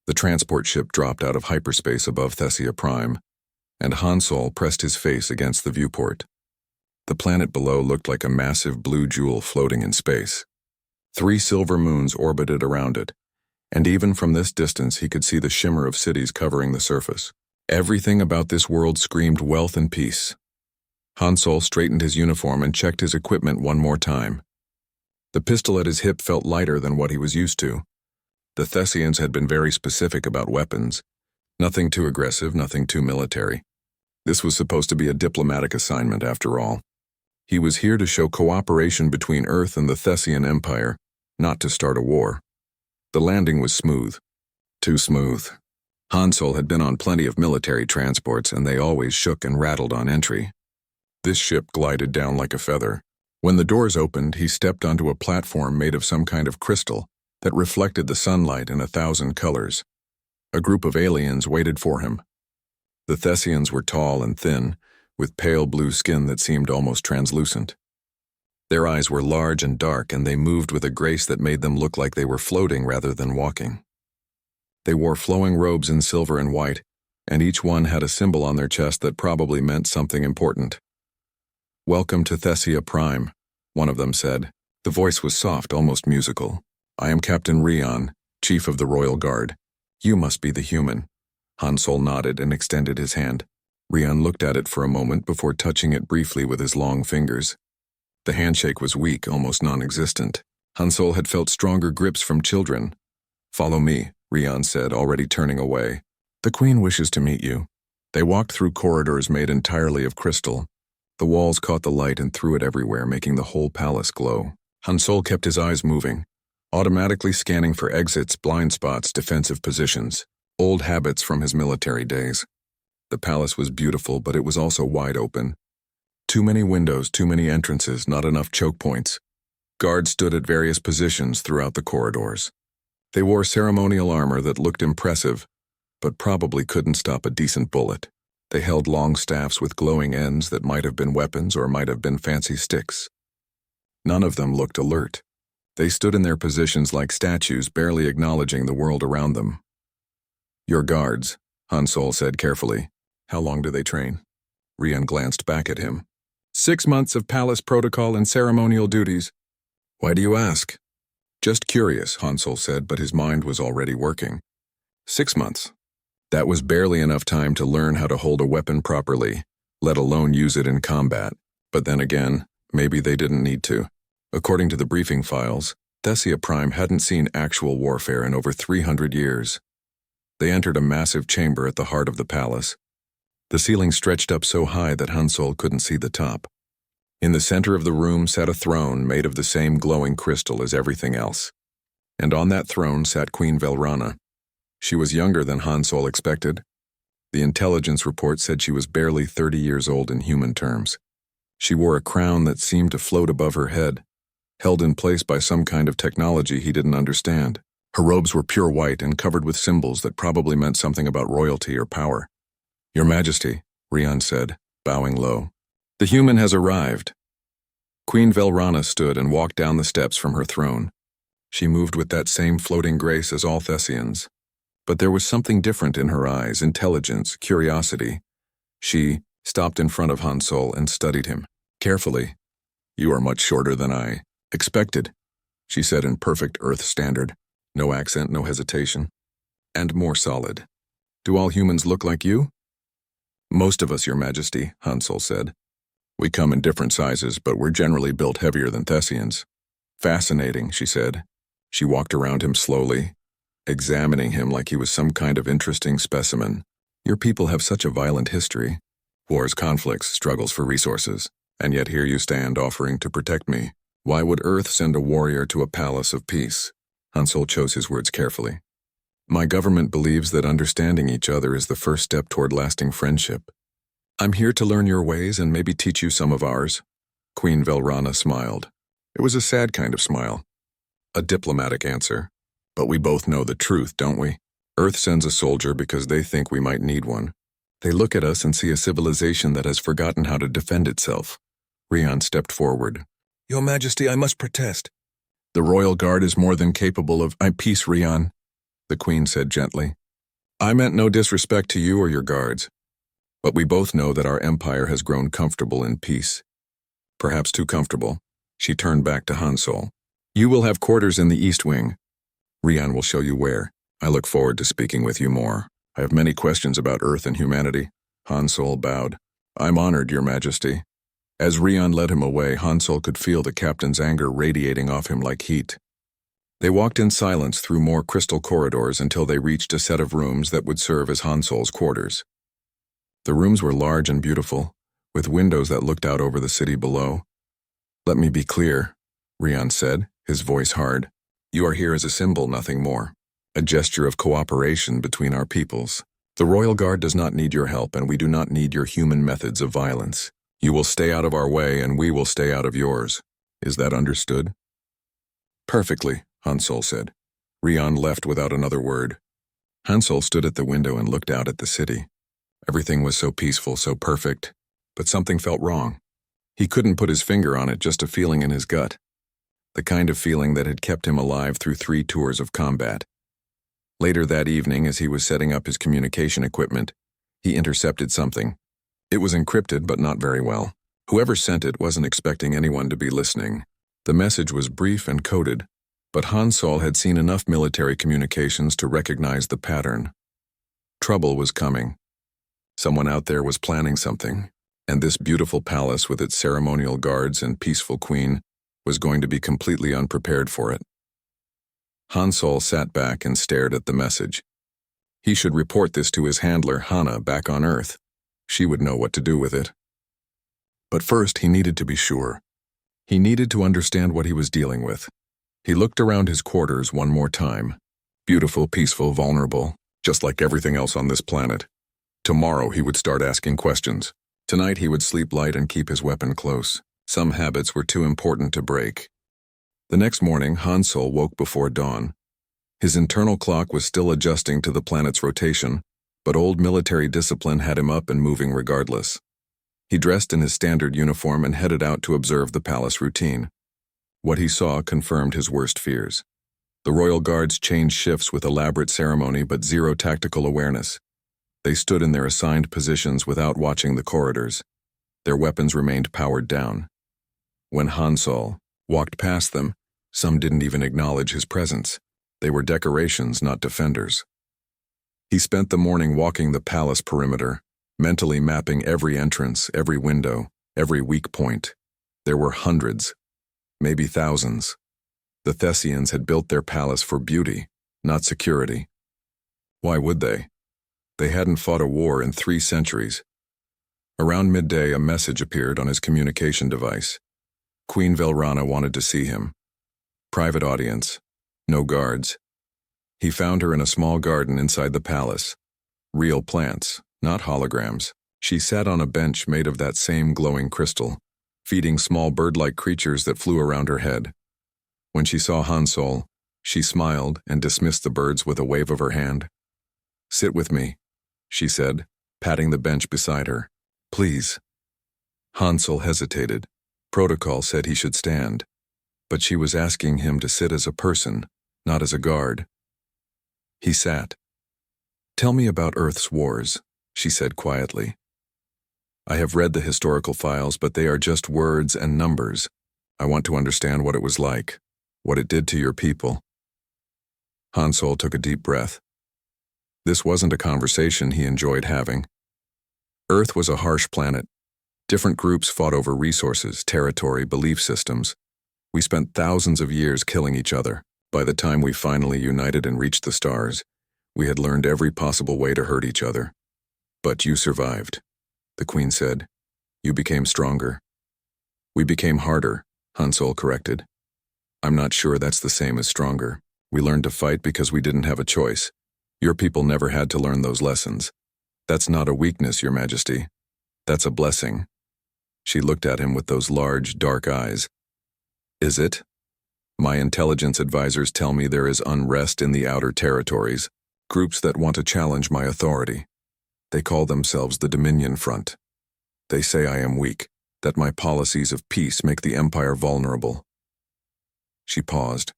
The transport ship dropped out of hyperspace above Thessia Prime, and Han Sol pressed his face against the viewport. The planet below looked like a massive blue jewel floating in space. 3 silver moons orbited around it, and even from this distance he could see the shimmer of cities covering the surface. Everything about this world screamed wealth and peace. Han Sol straightened his uniform and checked his equipment one more time. The pistol at his hip felt lighter than what he was used to. The Thessians had been very specific about weapons. Nothing too aggressive, nothing too military. This was supposed to be a diplomatic assignment after all. He was here to show cooperation between Earth and the Thessian Empire, not to start a war. The landing was smooth. Too smooth. Han Sol had been on plenty of military transports, and they always shook and rattled on entry. This ship glided down like a feather. When the doors opened, he stepped onto a platform made of some kind of crystal that reflected the sunlight in 1,000 colors. A group of aliens waited for him. The Thessians were tall and thin, with pale blue skin that seemed almost translucent. Their eyes were large and dark, and they moved with a grace that made them look like they were floating rather than walking. They wore flowing robes in silver and white, and each one had a symbol on their chest that probably meant something important. "Welcome to Thessia Prime," one of them said. The voice was soft, almost musical. "I am Captain Rion, Chief of the Royal Guard. You must be the human." Han Sol nodded and extended his hand. Rion looked at it for a moment before touching it briefly with his long fingers. The handshake was weak, almost non-existent. Han Sol had felt stronger grips from children. "Follow me," Rion said, already turning away. "The Queen wishes to meet you." They walked through corridors made entirely of crystal. The walls caught the light and threw it everywhere, making the whole palace glow. Han Sol kept his eyes moving, automatically scanning for exits, blind spots, defensive positions, old habits from his military days. The palace was beautiful, but it was also wide open. Too many windows, too many entrances, not enough choke points. Guards stood at various positions throughout the corridors. They wore ceremonial armor that looked impressive, but probably couldn't stop a decent bullet. They held long staffs with glowing ends that might have been weapons or might have been fancy sticks. None of them looked alert. They stood in their positions like statues, barely acknowledging the world around them. "Your guards," Han Sol said carefully. "How long do they train?" Rion glanced back at him. 6 months of palace protocol and ceremonial duties." "Why do you ask?" "Just curious," Han Sol said, but his mind was already working. 6 months. That was barely enough time to learn how to hold a weapon properly, let alone use it in combat. But then again, maybe they didn't need to. According to the briefing files, Thessia Prime hadn't seen actual warfare in over 300 years. They entered a massive chamber at the heart of the palace. The ceiling stretched up so high that Han Sol couldn't see the top. In the center of the room sat a throne made of the same glowing crystal as everything else. And on that throne sat Queen Velrana. She was younger than Han Sol expected. The intelligence report said she was barely 30 years old in human terms. She wore a crown that seemed to float above her head, held in place by some kind of technology he didn't understand. Her robes were pure white and covered with symbols that probably meant something about royalty or power. "Your Majesty," Rion said, bowing low. "The human has arrived." Queen Velrana stood and walked down the steps from her throne. She moved with that same floating grace as all Thessians. But there was something different in her eyes, intelligence, curiosity. She stopped in front of Han Sol and studied him carefully. "You are much shorter than I expected," she said in perfect Earth standard. No accent, no hesitation. "And more solid. Do all humans look like you?" "Most of us, Your Majesty," Han Sol said. "We come in different sizes, but we're generally built heavier than Thessians." "Fascinating," she said. She walked around him slowly, examining him like he was some kind of interesting specimen. "Your people have such a violent history. Wars, conflicts, struggles for resources. And yet here you stand offering to protect me. Why would Earth send a warrior to a palace of peace?" Han Sol chose his words carefully. "My government believes that understanding each other is the first step toward lasting friendship. I'm here to learn your ways and maybe teach you some of ours." Queen Velrana smiled. It was a sad kind of smile. A diplomatic answer. "But we both know the truth, don't we? Earth sends a soldier because they think we might need one. They look at us and see a civilization that has forgotten how to defend itself." Rion stepped forward. "Your Majesty, I must protest. The Royal Guard is more than capable of peace, Rion. the Queen said gently. I meant no disrespect to you or your guards, but we both know that our empire has grown comfortable in peace. Perhaps too comfortable. She turned back to Hansol. You will have quarters in the East Wing. Rian will show you where. I look forward to speaking with you more. I have many questions about Earth and humanity. Hansol bowed. I'm honored, Your Majesty. As Rian led him away, Hansol could feel the captain's anger radiating off him like heat. They walked in silence through more crystal corridors until they reached a set of rooms that would serve as Hansol's quarters. The rooms were large and beautiful, with windows that looked out over the city below. Let me be clear, Rian said, his voice hard. You are here as a symbol, nothing more. A gesture of cooperation between our peoples. The Royal Guard does not need your help, and we do not need your human methods of violence. You will stay out of our way, and we will stay out of yours. Is that understood? Perfectly, Hansol said. Rian left without another word. Hansol stood at the window and looked out at the city. Everything was so peaceful, so perfect, but something felt wrong. He couldn't put his finger on it, just a feeling in his gut. The kind of feeling that had kept him alive through 3 tours of combat. Later that evening, as he was setting up his communication equipment, he intercepted something. It was encrypted, but not very well. Whoever sent it wasn't expecting anyone to be listening. The message was brief and coded, but Hansol had seen enough military communications to recognize the pattern. Trouble was coming. Someone out there was planning something, and this beautiful palace with its ceremonial guards and peaceful queen was going to be completely unprepared for it. Hansol sat back and stared at the message. He should report this to his handler, Hana, back on Earth. She would know what to do with it. But first, he needed to be sure. He needed to understand what he was dealing with. He looked around his quarters one more time. Beautiful, peaceful, vulnerable, just like everything else on this planet. Tomorrow he would start asking questions. Tonight he would sleep light and keep his weapon close. Some habits were too important to break. The next morning, Hansol woke before dawn. His internal clock was still adjusting to the planet's rotation, but old military discipline had him up and moving regardless. He dressed in his standard uniform and headed out to observe the palace routine. What he saw confirmed his worst fears. The royal guards changed shifts with elaborate ceremony but zero tactical awareness. They stood in their assigned positions without watching the corridors. Their weapons remained powered down. When Hansol walked past them, some didn't even acknowledge his presence. They were decorations, not defenders. He spent the morning walking the palace perimeter, mentally mapping every entrance, every window, every weak point. There were hundreds, maybe thousands. The Thessians had built their palace for beauty, not security. Why would they? They hadn't fought a war in 3 centuries. Around midday, a message appeared on his communication device. Queen Velrana wanted to see him. Private audience. No guards. He found her in a small garden inside the palace. Real plants, not holograms. She sat on a bench made of that same glowing crystal, feeding small bird-like creatures that flew around her head. When she saw Hansol, she smiled and dismissed the birds with a wave of her hand. Sit with me, she said, patting the bench beside her. Please. Hansol hesitated. Protocol said he should stand, but she was asking him to sit as a person, not as a guard. He sat. Tell me about Earth's wars, she said quietly. I have read the historical files, but they are just words and numbers. I want to understand what it was like, what it did to your people. Hansol took a deep breath. This wasn't a conversation he enjoyed having. Earth was a harsh planet. Different groups fought over resources, territory, belief systems. We spent thousands of years killing each other. By the time we finally united and reached the stars, we had learned every possible way to hurt each other. But you survived, the Queen said. You became stronger. We became harder, Hansol corrected. I'm not sure that's the same as stronger. We learned to fight because we didn't have a choice. Your people never had to learn those lessons. That's not a weakness, Your Majesty. That's a blessing. She looked at him with those large, dark eyes. Is it? My intelligence advisors tell me there is unrest in the outer territories, groups that want to challenge my authority. They call themselves the Dominion Front. They say I am weak, that my policies of peace make the Empire vulnerable. She paused.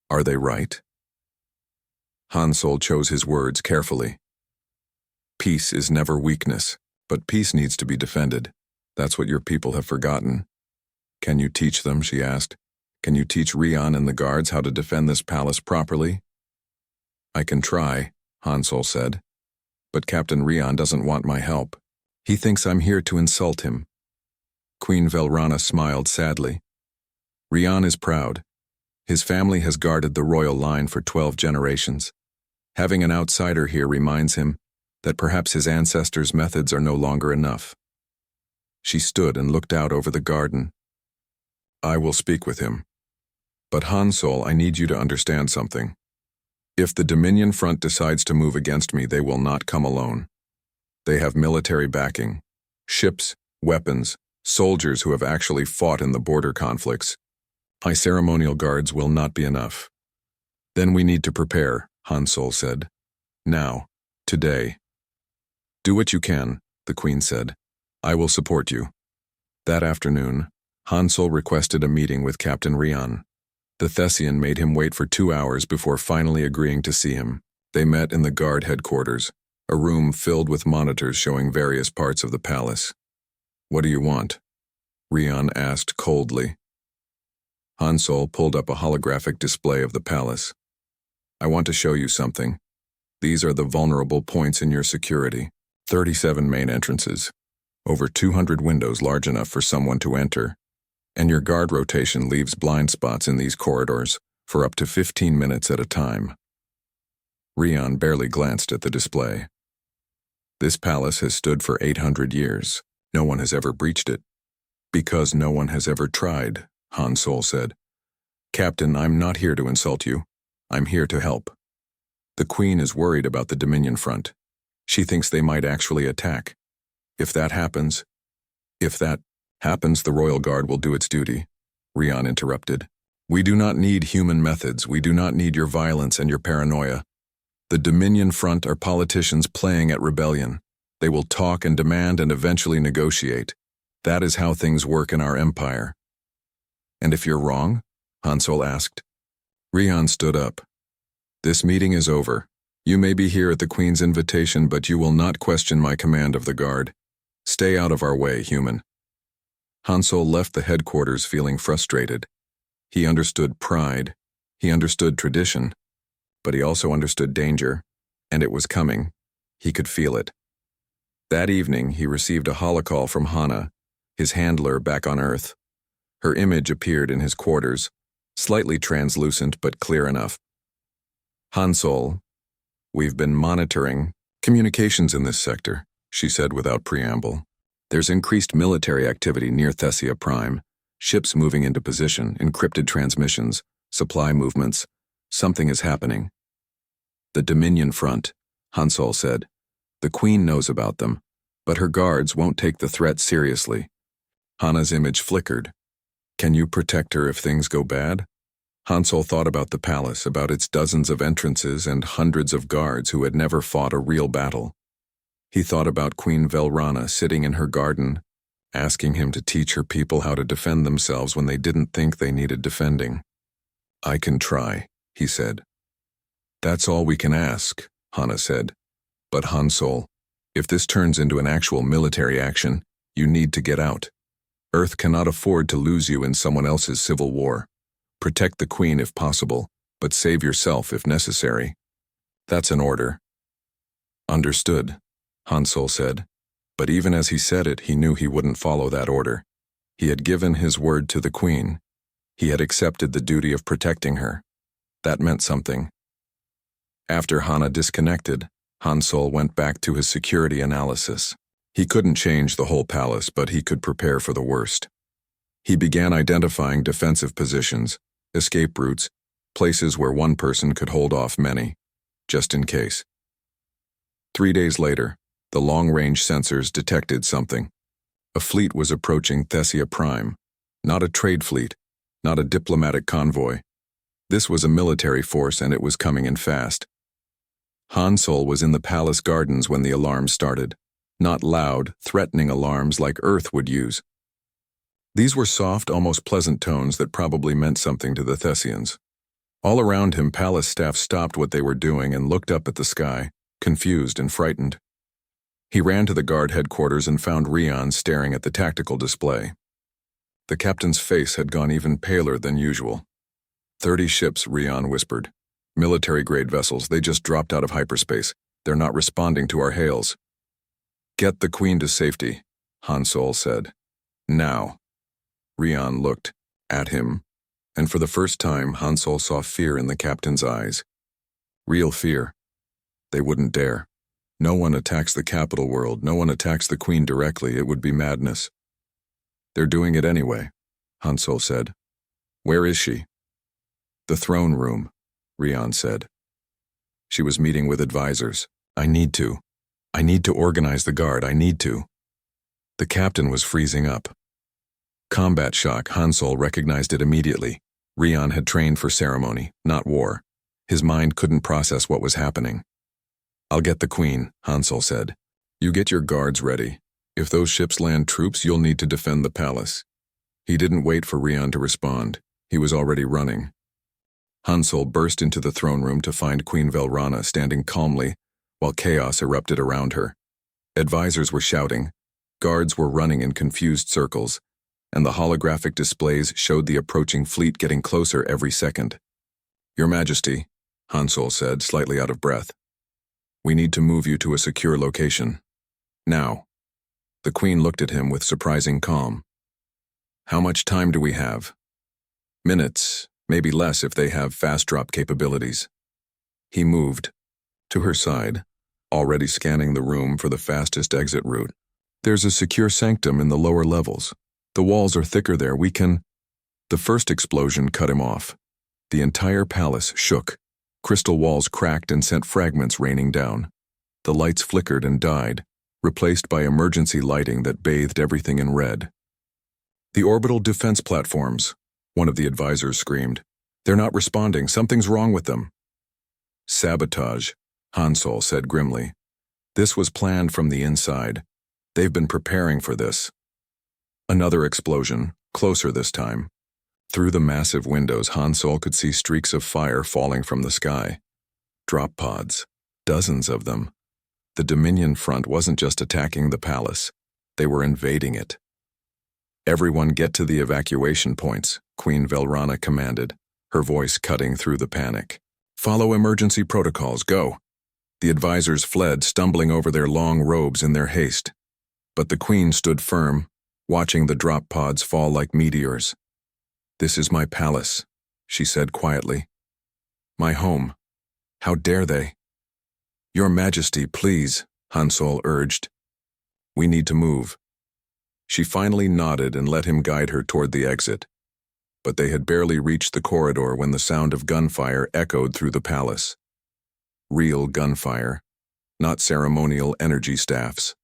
Are they right? Hansol chose his words carefully. Peace is never weakness, but peace needs to be defended. That's what your people have forgotten. Can you teach them, she asked. Can you teach Rion and the guards how to defend this palace properly? I can try, Hansol said. But Captain Rion doesn't want my help. He thinks I'm here to insult him. Queen Velrana smiled sadly. Rion is proud. His family has guarded the royal line for 12 generations. Having an outsider here reminds him that perhaps his ancestors' methods are no longer enough. She stood and looked out over the garden. I will speak with him. But Hansol, I need you to understand something. If the Dominion front decides to move against me, they will not come alone. They have military backing, ships, weapons, soldiers who have actually fought in the border conflicts. My ceremonial guards will not be enough. Then we need to prepare, Hansol said. Now, today. Do what you can, the Queen said. I will support you. That afternoon, Hansol requested a meeting with Captain Rion. The Thessian made him wait for 2 hours before finally agreeing to see him. They met in the guard headquarters, a room filled with monitors showing various parts of the palace. What do you want? Rion asked coldly. Hansol pulled up a holographic display of the palace. I want to show you something. These are the vulnerable points in your security. 37 main entrances, over 200 windows large enough for someone to enter, and your guard rotation leaves blind spots in these corridors for up to 15 minutes at a time. Rion barely glanced at the display. This palace has stood for 800 years. No one has ever breached it. Because no one has ever tried, Hansol said. Captain, I'm not here to insult you. I'm here to help. The Queen is worried about the Dominion front. She thinks they might actually attack. If that happens, the Royal Guard will do its duty, Rion interrupted. We do not need human methods. We do not need your violence and your paranoia. The Dominion front are politicians playing at rebellion. They will talk and demand and eventually negotiate. That is how things work in our empire. And if you're wrong? Hansol asked. Rion stood up. This meeting is over. You may be here at the Queen's invitation, but you will not question my command of the guard. Stay out of our way, human. Hansol left the headquarters feeling frustrated. He understood pride. He understood tradition. But he also understood danger, and it was coming. He could feel it. That evening, he received a holocall from Hana, his handler back on Earth. Her image appeared in his quarters, slightly translucent but clear enough. Hansol, we've been monitoring communications in this sector, she said without preamble. There's increased military activity near Thessia Prime, ships moving into position, encrypted transmissions, supply movements. Something is happening. The Dominion front, Hansol said. The Queen knows about them, but her guards won't take the threat seriously. Hana's image flickered. Can you protect her if things go bad? Hansol thought about the palace, about its dozens of entrances and hundreds of guards who had never fought a real battle. He thought about Queen Velrana sitting in her garden, asking him to teach her people how to defend themselves when they didn't think they needed defending. I can try, he said. That's all we can ask, Hana said. But Hansol, if this turns into an actual military action, you need to get out. Earth cannot afford to lose you in someone else's civil war. Protect the Queen if possible, but save yourself if necessary. That's an order. Understood, Hansol said. But even as he said it, he knew he wouldn't follow that order. He had given his word to the Queen. He had accepted the duty of protecting her. That meant something. After Hana disconnected, Hansol went back to his security analysis. He couldn't change the whole palace, but he could prepare for the worst. He began identifying defensive positions, escape routes, places where one person could hold off many, just in case. 3 days later, the long-range sensors detected something. A fleet was approaching Thessia Prime, not a trade fleet, not a diplomatic convoy. This was a military force, and it was coming in fast. Hansol was in the palace gardens when the alarm started, not loud, threatening alarms like Earth would use. These were soft, almost pleasant tones that probably meant something to the Thessians. All around him, palace staff stopped what they were doing and looked up at the sky, confused and frightened. He ran to the guard headquarters and found Rion staring at the tactical display. The captain's face had gone even paler than usual. 30 ships, Rion whispered. Military-grade vessels, they just dropped out of hyperspace. They're not responding to our hails. Get the Queen to safety, Han Sol said. Now. Rion looked at him, and for the first time, Han Sol saw fear in the captain's eyes. Real fear. They wouldn't dare. No one attacks the capital world, no one attacks the Queen directly, it would be madness. They're doing it anyway, Han Sol said. Where is she? The throne room, Rion said. She was meeting with advisors. I need to organize the guard, I need to. The captain was freezing up. Combat shock, Han Sol recognized it immediately. Rion had trained for ceremony, not war. His mind couldn't process what was happening. I'll get the Queen, Han Sol said. You get your guards ready. If those ships land troops, you'll need to defend the palace. He didn't wait for Rion to respond. He was already running. Han Sol burst into the throne room to find Queen Velrana standing calmly while chaos erupted around her. Advisors were shouting, guards were running in confused circles, and the holographic displays showed the approaching fleet getting closer every second. Your Majesty, Han Sol said, slightly out of breath. We need to move you to a secure location. Now. The Queen looked at him with surprising calm. How much time do we have? Minutes, maybe less if they have fast drop capabilities. He moved to her side, already scanning the room for the fastest exit route. There's a secure sanctum in the lower levels. The walls are thicker there, we can... The first explosion cut him off. The entire palace shook. Crystal walls cracked and sent fragments raining down. The lights flickered and died, replaced by emergency lighting that bathed everything in red. The orbital defense platforms, one of the advisors screamed. They're not responding, something's wrong with them. Sabotage, Han Sol said grimly. This was planned from the inside. They've been preparing for this. Another explosion, closer this time. Through the massive windows, Han Sol could see streaks of fire falling from the sky. Drop pods, dozens of them. The Dominion front wasn't just attacking the palace, they were invading it. Everyone get to the evacuation points, Queen Velrana commanded, her voice cutting through the panic. Follow emergency protocols, go. The advisors fled, stumbling over their long robes in their haste. But the Queen stood firm, watching the drop pods fall like meteors. This is my palace, she said quietly. My home. How dare they? Your Majesty, please, Han Sol urged. We need to move. She finally nodded and let him guide her toward the exit. But they had barely reached the corridor when the sound of gunfire echoed through the palace. Real gunfire, not ceremonial energy staffs.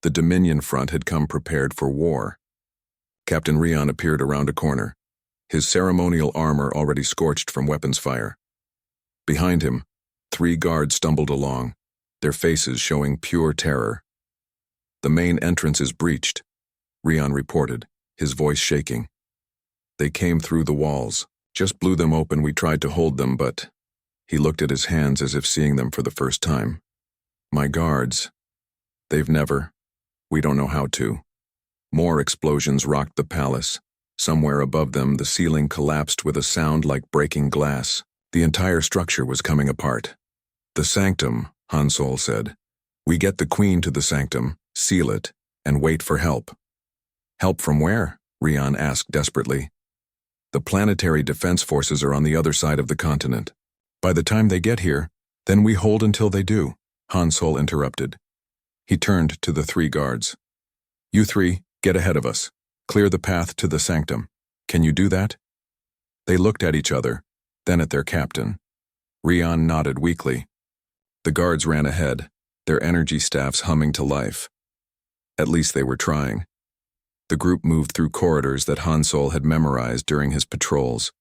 The Dominion front had come prepared for war. Captain Rion appeared around a corner, his ceremonial armor already scorched from weapons fire. Behind him, 3 guards stumbled along, their faces showing pure terror. The main entrance is breached, Rion reported, his voice shaking. They came through the walls, just blew them open. We tried to hold them, but... He looked at his hands as if seeing them for the first time. My guards. They've never... We don't know how to. More explosions rocked the palace. Somewhere above them, the ceiling collapsed with a sound like breaking glass. The entire structure was coming apart. The sanctum, Han Sol said. We get the Queen to the sanctum, seal it, and wait for help. Help from where? Rion asked desperately. The planetary defense forces are on the other side of the continent. By the time they get here, then we hold until they do, Han Sol interrupted. He turned to the 3 guards. You 3, get ahead of us. Clear the path to the sanctum. Can you do that? They looked at each other, then at their captain. Rion nodded weakly. The guards ran ahead, their energy staffs humming to life. At least they were trying. The group moved through corridors that Han Sol had memorized during his patrols.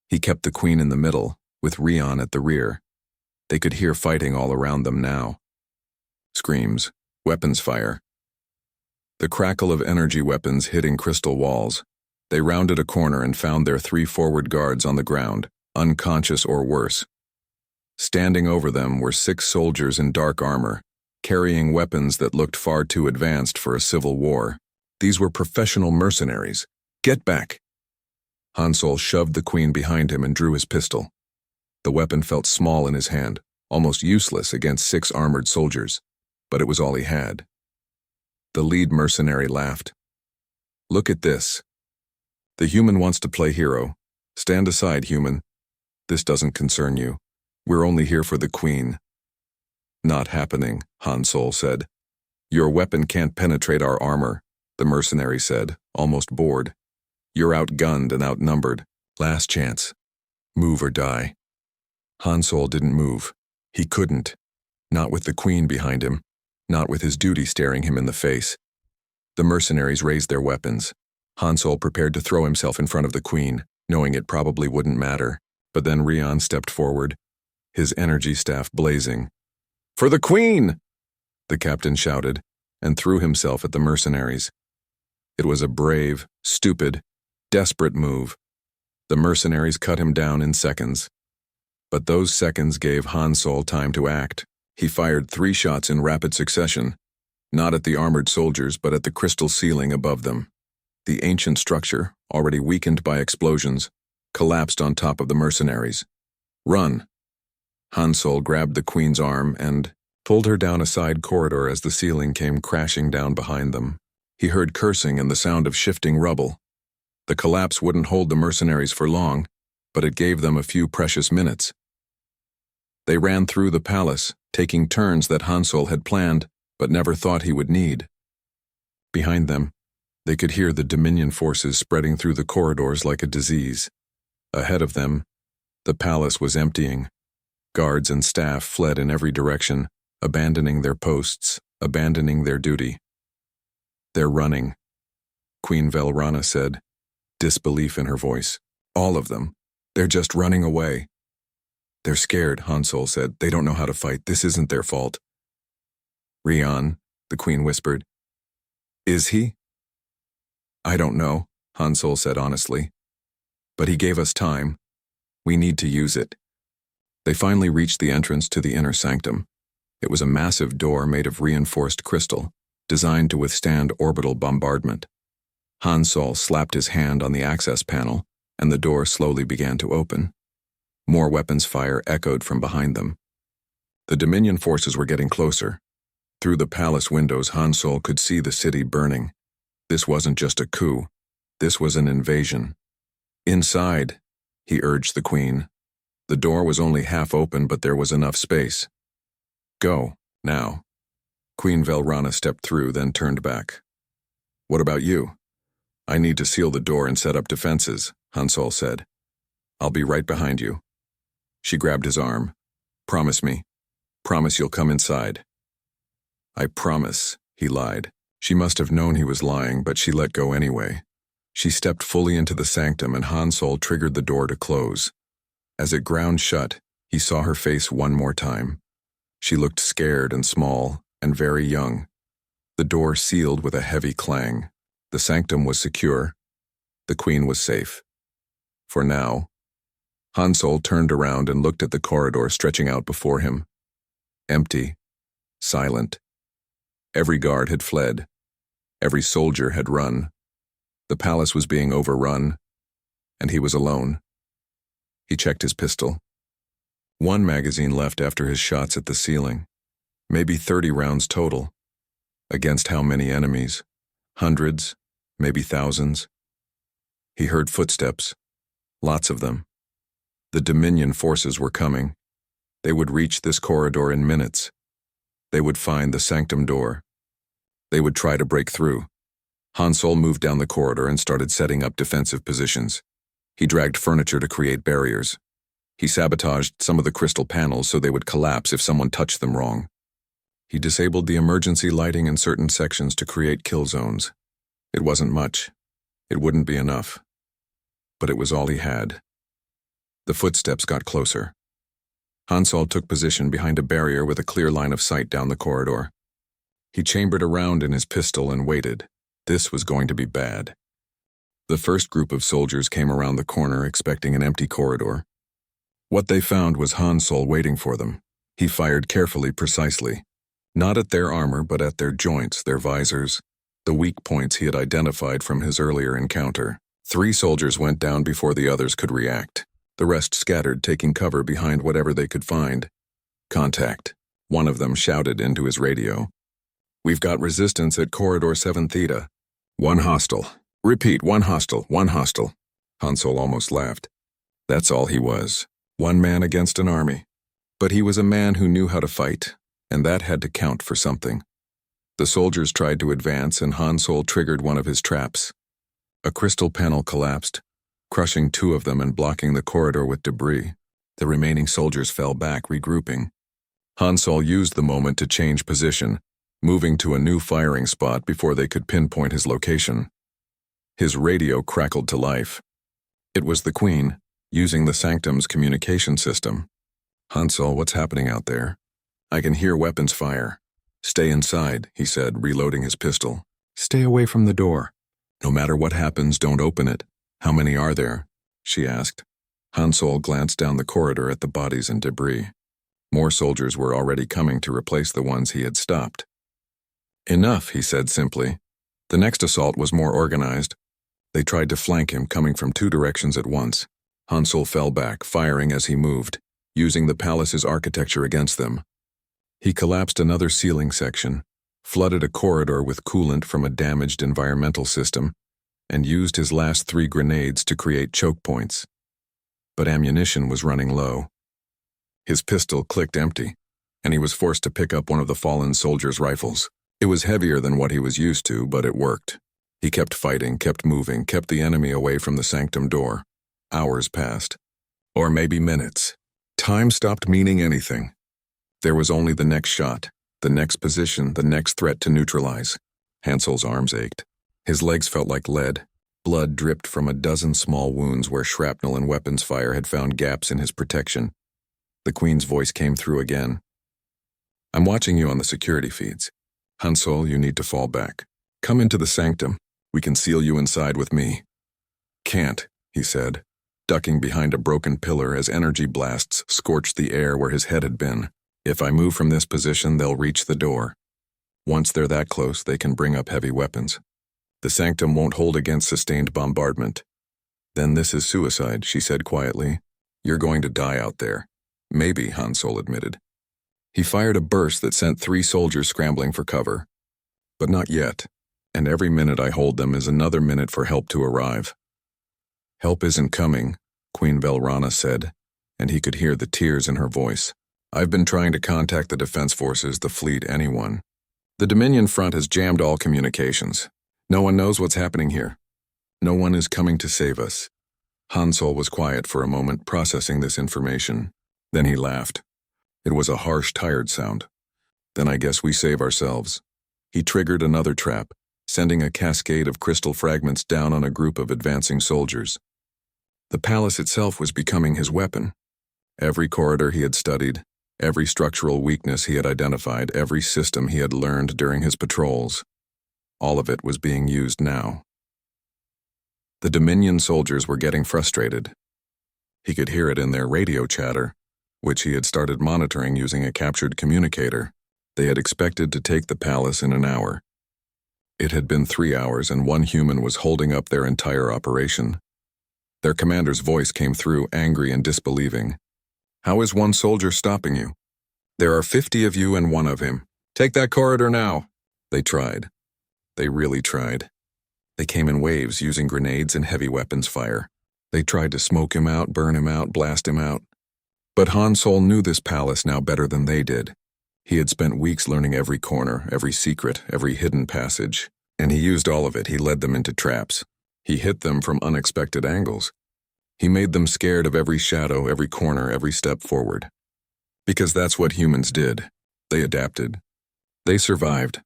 He kept the Queen in the middle, with Rion at the rear. They could hear fighting all around them now. Screams, weapons fire. The crackle of energy weapons hitting crystal walls, They rounded a corner and found their 3 forward guards on the ground, unconscious or worse. Standing over them were 6 soldiers in dark armor, carrying weapons that looked far too advanced for a civil war. These were professional mercenaries. Get back! Hansol shoved the queen behind him and drew his pistol. The weapon felt small in his hand, almost useless against 6 armored soldiers, but it was all he had. The lead mercenary laughed. Look at this. The human wants to play hero. Stand aside, human. This doesn't concern you. We're only here for the queen. Not happening, Hansol said. Your weapon can't penetrate our armor, the mercenary said, almost bored. You're outgunned and outnumbered. Last chance. Move or die. Hansol didn't move. He couldn't. Not with the queen behind him. Not with his duty staring him in the face. The mercenaries raised their weapons. Hansol prepared to throw himself in front of the queen, knowing it probably wouldn't matter. But then Rion stepped forward, his energy staff blazing. For the queen! The captain shouted, and threw himself at the mercenaries. It was a brave, stupid, desperate move. The mercenaries cut him down in seconds. But those seconds gave Hansol time to act. He fired 3 shots in rapid succession, not at the armored soldiers but at the crystal ceiling above them. The ancient structure, already weakened by explosions, collapsed on top of the mercenaries. Run! Hansol grabbed the queen's arm and pulled her down a side corridor as the ceiling came crashing down behind them. He heard cursing and the sound of shifting rubble. The collapse wouldn't hold the mercenaries for long, but it gave them a few precious minutes. They ran through the palace, taking turns that Hansol had planned but never thought he would need. Behind them, they could hear the Dominion forces spreading through the corridors like a disease. Ahead of them, the palace was emptying. Guards and staff fled in every direction, abandoning their posts, abandoning their duty. They're running, Queen Velrana said, disbelief in her voice. All of them. They're just running away. They're scared, Hansol said. They don't know how to fight. This isn't their fault. Rion, the queen whispered. Is he? I don't know, Hansol said honestly. But he gave us time. We need to use it. They finally reached the entrance to the inner sanctum. It was a massive door made of reinforced crystal, designed to withstand orbital bombardment. Hansol slapped his hand on the access panel, and the door slowly began to open. More weapons fire echoed from behind them. The Dominion forces were getting closer. Through the palace windows, Hansol could see the city burning. This wasn't just a coup. This was an invasion. Inside, he urged the queen. The door was only half open, but there was enough space. Go, now. Queen Velrana stepped through, then turned back. What about you? I need to seal the door and set up defenses, Hansol said. I'll be right behind you. She grabbed his arm. Promise me. Promise you'll come inside. I promise, he lied. She must have known he was lying, but she let go anyway. She stepped fully into the sanctum and Hansol triggered the door to close. As it ground shut, he saw her face one more time. She looked scared and small and very young. The door sealed with a heavy clang. The sanctum was secure. The queen was safe. For now. Hansol turned around and looked at the corridor stretching out before him. Empty. Silent. Every guard had fled. Every soldier had run. The palace was being overrun, and he was alone. He checked his pistol. 1 magazine left after his shots at the ceiling. Maybe 30 rounds total. Against how many enemies? Hundreds, maybe thousands. He heard footsteps. Lots of them. The Dominion forces were coming. They would reach this corridor in minutes. They would find the sanctum door. They would try to break through. Hansol moved down the corridor and started setting up defensive positions. He dragged furniture to create barriers. He sabotaged some of the crystal panels so they would collapse if someone touched them wrong. He disabled the emergency lighting in certain sections to create kill zones. It wasn't much. It wouldn't be enough. But it was all he had. The footsteps got closer. Hansol took position behind a barrier with a clear line of sight down the corridor. He chambered around in his pistol and waited. This was going to be bad. The first group of soldiers came around the corner expecting an empty corridor. What they found was Han Solo waiting for them. He fired carefully, precisely. Not at their armor, but at their joints, their visors, the weak points he had identified from his earlier encounter. 3 soldiers went down before the others could react. The rest scattered, taking cover behind whatever they could find. "Contact," one of them shouted into his radio. "We've got resistance at Corridor 7 Theta. 1 hostile. Repeat, 1 hostile, 1 hostile." Han Solo almost laughed. That's all he was. 1 man against an army. But he was a man who knew how to fight, and that had to count for something. The soldiers tried to advance, and Han Solo triggered one of his traps. A crystal panel collapsed, crushing 2 of them and blocking the corridor with debris. The remaining soldiers fell back, regrouping. Han Solo used the moment to change position, moving to a new firing spot before they could pinpoint his location. His radio crackled to life. It was the Queen, using the Sanctum's communication system. "Han Solo, what's happening out there? I can hear weapons fire." "Stay inside," he said, reloading his pistol. "Stay away from the door. No matter what happens, don't open it." "How many are there?" she asked. Han Solo glanced down the corridor at the bodies and debris. More soldiers were already coming to replace the ones he had stopped. "Enough," he said simply. The next assault was more organized. They tried to flank him, coming from 2 directions at once. Han Solo fell back, firing as he moved, using the palace's architecture against them. He collapsed another ceiling section, flooded a corridor with coolant from a damaged environmental system, and used his last 3 grenades to create choke points. But ammunition was running low. His pistol clicked empty, and he was forced to pick up one of the fallen soldiers' rifles. It was heavier than what he was used to, but it worked. He kept fighting, kept moving, kept the enemy away from the sanctum door. Hours passed. Or maybe minutes. Time stopped meaning anything. There was only the next shot, the next position, the next threat to neutralize. Han Solo's arms ached. His legs felt like lead. Blood dripped from a dozen small wounds where shrapnel and weapons fire had found gaps in his protection. The Queen's voice came through again. "I'm watching you on the security feeds. Han Solo, you need to fall back. Come into the sanctum. We can seal you inside with me." "Can't," he said, ducking behind a broken pillar as energy blasts scorched the air where his head had been. "If I move from this position, they'll reach the door. Once they're that close, they can bring up heavy weapons. The sanctum won't hold against sustained bombardment." "Then this is suicide," she said quietly. "You're going to die out there." "Maybe," Han Solo admitted. He fired a burst that sent 3 soldiers scrambling for cover. "But not yet, and every minute I hold them is another minute for help to arrive." "Help isn't coming," Queen Velrana said, and he could hear the tears in her voice. "I've been trying to contact the defense forces, the fleet, anyone. The Dominion front has jammed all communications. No one knows what's happening here. No one is coming to save us." Han Solo was quiet for a moment, processing this information. Then he laughed. It was a harsh, tired sound. "Then I guess we save ourselves." He triggered another trap, sending a cascade of crystal fragments down on a group of advancing soldiers. The palace itself was becoming his weapon. Every corridor he had studied, every structural weakness he had identified, every system he had learned during his patrols, all of it was being used now. The Dominion soldiers were getting frustrated. He could hear it in their radio chatter, which he had started monitoring using a captured communicator. They had expected to take the palace in an hour. It had been 3 hours, and 1 human was holding up their entire operation. Their commander's voice came through, angry and disbelieving. "How is 1 soldier stopping you? There are 50 of you and 1 of him. Take that corridor now." They tried. They really tried. They came in waves using grenades and heavy weapons fire. They tried to smoke him out, burn him out, blast him out. But Han Solo knew this palace now better than they did. He had spent weeks learning every corner, every secret, every hidden passage, and he used all of it. He led them into traps. He hit them from unexpected angles. He made them scared of every shadow, every corner, every step forward. Because that's what humans did. They adapted. They survived.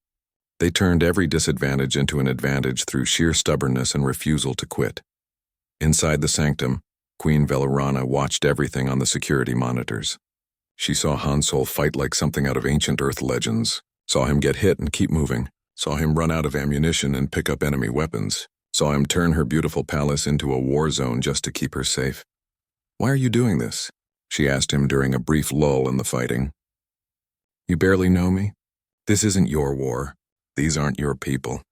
They turned every disadvantage into an advantage through sheer stubbornness and refusal to quit. Inside the sanctum, Queen Velrana watched everything on the security monitors. She saw Han Solo fight like something out of ancient Earth legends, saw him get hit and keep moving, saw him run out of ammunition and pick up enemy weapons. saw him turn her beautiful palace into a war zone just to keep her safe. "Why are you doing this?" she asked him during a brief lull in the fighting. "You barely know me? This isn't your war. These aren't your people.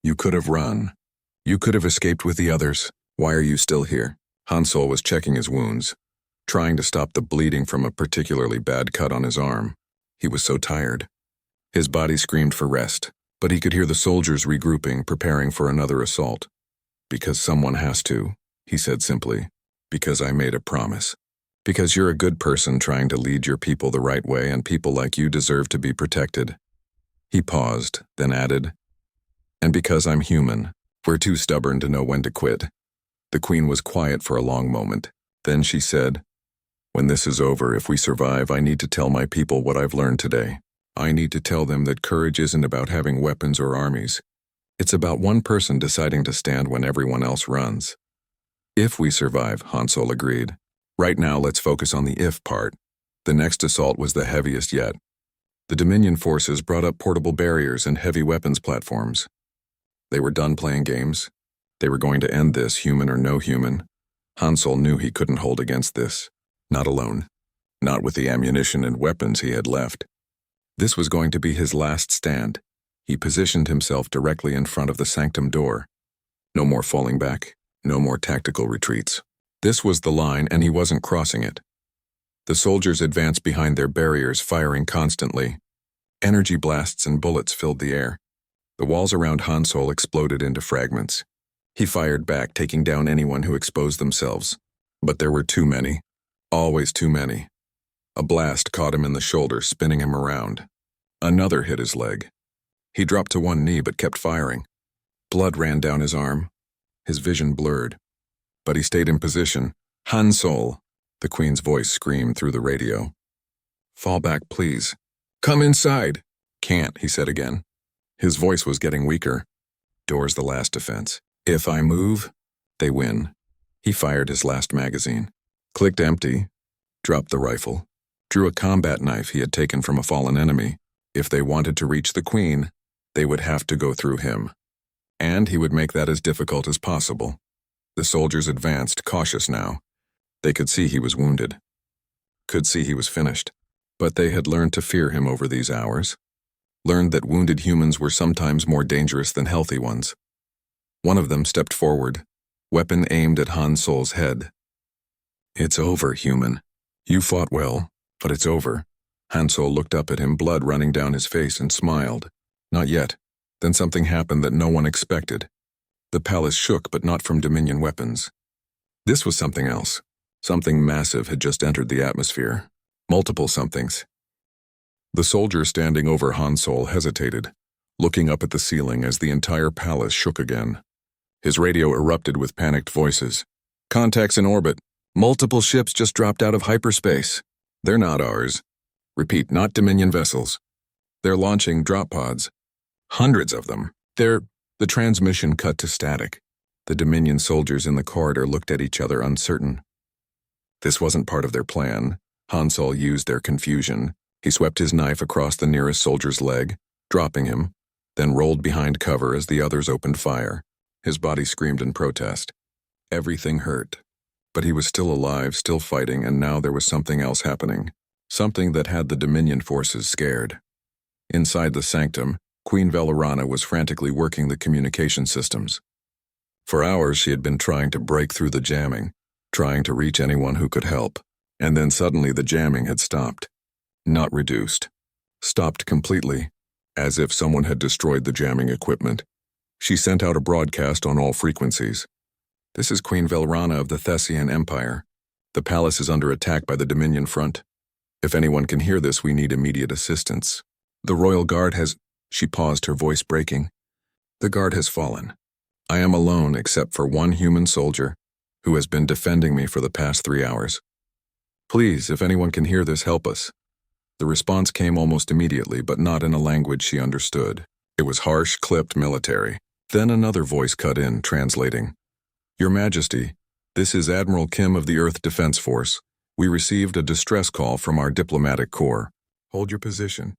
You could have run. You could have escaped with the others. Why are you still here?" Hansol was checking his wounds, trying to stop the bleeding from a particularly bad cut on his arm. He was so tired. His body screamed for rest, but he could hear the soldiers regrouping, preparing for another assault. "Because someone has to," he said simply. "Because I made a promise. Because you're a good person trying to lead your people the right way, and people like you deserve to be protected." He paused, then added, "And because I'm human. We're too stubborn to know when to quit." The queen was quiet for a long moment. Then she said, "When this is over, if we survive, I need to tell my people what I've learned today. I need to tell them that courage isn't about having weapons or armies. It's about one person deciding to stand when everyone else runs." "If we survive," Hansol agreed. "Right now, let's focus on the if part." The next assault was the heaviest yet. The Dominion forces brought up portable barriers and heavy weapons platforms. They were done playing games. They were going to end this, human or no human. Hansol knew he couldn't hold against this. Not alone. Not with the ammunition and weapons he had left. This was going to be his last stand. He positioned himself directly in front of the sanctum door. No more falling back. No more tactical retreats. This was the line, and he wasn't crossing it. The soldiers advanced behind their barriers, firing constantly. Energy blasts and bullets filled the air. The walls around Hansol exploded into fragments. He fired back, taking down anyone who exposed themselves. But there were too many. Always too many. A blast caught him in the shoulder, spinning him around. Another hit his leg. He dropped to one knee but kept firing. Blood ran down his arm. His vision blurred. But he stayed in position. "Hansol," the queen's voice screamed through the radio. "Fall back, please." "Come inside." "Can't," he said again. His voice was getting weaker. "Door's the last defense. If I move, they win." He fired his last magazine. Clicked empty. Dropped the rifle. Drew a combat knife he had taken from a fallen enemy. If they wanted to reach the queen, they would have to go through him. And he would make that as difficult as possible. The soldiers advanced, cautious now. They could see he was wounded. Could see he was finished. But they had learned to fear him over these hours. Learned that wounded humans were sometimes more dangerous than healthy ones. One of them stepped forward, weapon aimed at Hansol's head. "It's over, human. You fought well, but it's over." Hansol looked up at him, blood running down his face, and smiled. "Not yet." Then something happened that no one expected. The palace shook, but not from Dominion weapons. This was something else. Something massive had just entered the atmosphere. Multiple somethings. The soldier standing over Hansol hesitated, looking up at the ceiling as the entire palace shook again. His radio erupted with panicked voices. "Contacts in orbit. Multiple ships just dropped out of hyperspace. They're not ours. Repeat, not Dominion vessels. They're launching drop pods. Hundreds of them. The transmission cut to static. The Dominion soldiers in the corridor looked at each other, uncertain. This wasn't part of their plan. Hansol used their confusion. He swept his knife across the nearest soldier's leg, dropping him, then rolled behind cover as the others opened fire. His body screamed in protest. Everything hurt. But he was still alive, still fighting, and now there was something else happening. Something that had the Dominion forces scared. Inside the sanctum, Queen Velarana was frantically working the communication systems. For hours she had been trying to break through the jamming, trying to reach anyone who could help, and then suddenly the jamming had stopped. Not reduced. Stopped completely, as if someone had destroyed the jamming equipment. She sent out a broadcast on all frequencies. "This is Queen Velarana of the Thessian Empire. The palace is under attack by the Dominion front. If anyone can hear this, we need immediate assistance. The Royal Guard has—" She paused, her voice breaking. "The guard has fallen. I am alone except for one human soldier who has been defending me for the past 3 hours. Please, if anyone can hear this, help us." The response came almost immediately, but not in a language she understood. It was harsh, clipped military. Then another voice cut in, translating. "Your Majesty, this is Admiral Kim of the Earth Defense Force. We received a distress call from our diplomatic corps. Hold your position.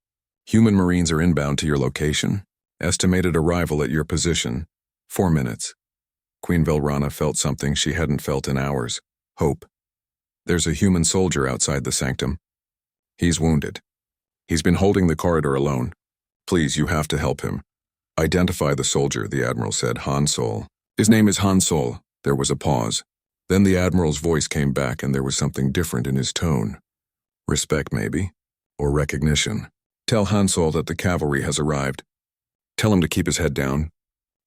Human Marines are inbound to your location. Estimated arrival at your position, 4 minutes. Queen Velrana felt something she hadn't felt in hours. Hope. There's a human soldier outside the sanctum. He's wounded. He's been holding the corridor alone. Please, you have to help him. Identify the soldier, the Admiral said. Han Sol. His name is Han Sol. There was a pause. Then the Admiral's voice came back and there was something different in his tone. Respect, maybe? Or recognition. Tell Han Sol that the cavalry has arrived. Tell him to keep his head down.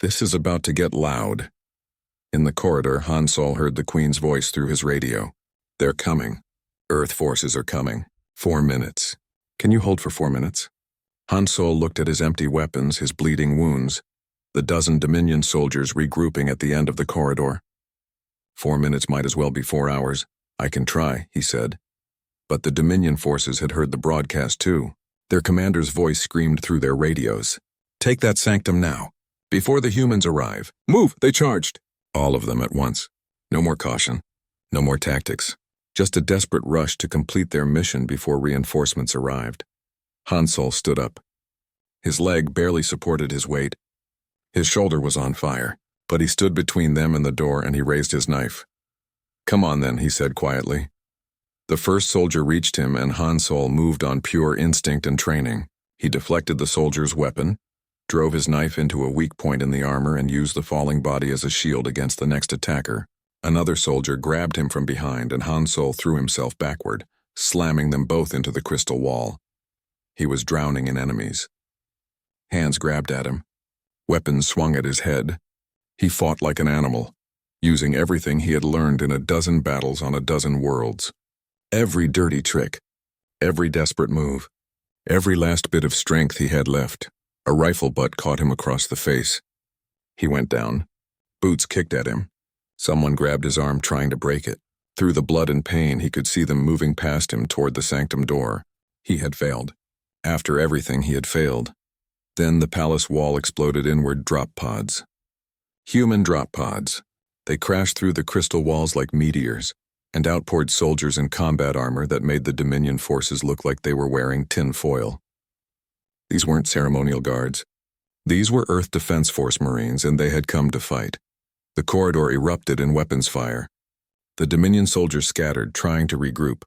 This is about to get loud. In the corridor, Han Sol heard the Queen's voice through his radio. They're coming. Earth forces are coming. 4 minutes. Can you hold for 4 minutes? Han Sol looked at his empty weapons, his bleeding wounds, the dozen Dominion soldiers regrouping at the end of the corridor. 4 minutes might as well be 4 hours. I can try, he said. But the Dominion forces had heard the broadcast too. Their commander's voice screamed through their radios. Take that sanctum now, before the humans arrive. Move, they charged. All of them at once. No more caution. No more tactics. Just a desperate rush to complete their mission before reinforcements arrived. Han Sol stood up. His leg barely supported his weight. His shoulder was on fire, but he stood between them and the door and he raised his knife. Come on then, he said quietly. The first soldier reached him and Han Sol moved on pure instinct and training. He deflected the soldier's weapon, drove his knife into a weak point in the armor and used the falling body as a shield against the next attacker. Another soldier grabbed him from behind and Han Sol threw himself backward, slamming them both into the crystal wall. He was drowning in enemies. Hands grabbed at him. Weapons swung at his head. He fought like an animal, using everything he had learned in a dozen battles on a dozen worlds. Every dirty trick, every desperate move, every last bit of strength he had left. A rifle butt caught him across the face. He went down. Boots kicked at him. Someone grabbed his arm trying to break it. Through the blood and pain, he could see them moving past him toward the sanctum door. He had failed. After everything, he had failed. Then the palace wall exploded inward drop pods. Human drop pods. They crashed through the crystal walls like meteors, and outpoured soldiers in combat armor that made the Dominion forces look like they were wearing tin foil. These weren't ceremonial guards. These were Earth Defense Force Marines, and they had come to fight. The corridor erupted in weapons fire. The Dominion soldiers scattered, trying to regroup,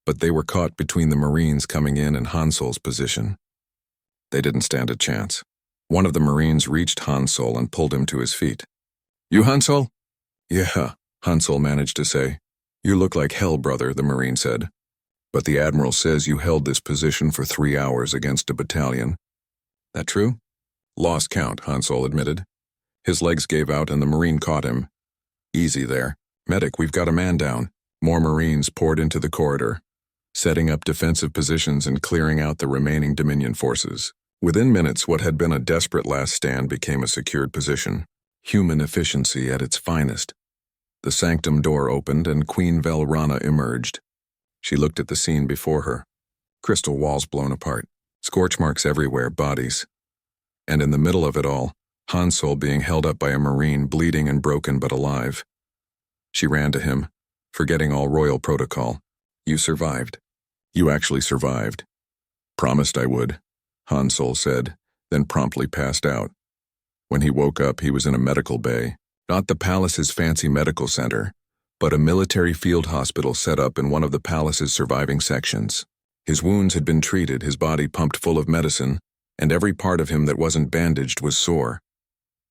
but they were caught between the Marines coming in and Han Sol's position. They didn't stand a chance. One of the Marines reached Han Sol and pulled him to his feet. You Han Sol? Yeah, Han Sol managed to say. You look like hell, brother, the Marine said. But the Admiral says you held this position for 3 hours against a battalion. That true? Lost count, Han Sol admitted. His legs gave out and the Marine caught him. Easy there. Medic, we've got a man down. More Marines poured into the corridor, setting up defensive positions and clearing out the remaining Dominion forces. Within minutes, what had been a desperate last stand became a secured position. Human efficiency at its finest. The sanctum door opened and Queen Velrana emerged. She looked at the scene before her. Crystal walls blown apart, scorch marks everywhere, bodies. And in the middle of it all, Han Sol being held up by a Marine, bleeding and broken but alive. She ran to him, forgetting all royal protocol. You survived. You actually survived. Promised I would, Han Sol said, then promptly passed out. When he woke up, he was in a medical bay, not the palace's fancy medical center, but a military field hospital set up in one of the palace's surviving sections. His wounds had been treated, his body pumped full of medicine, and every part of him that wasn't bandaged was sore.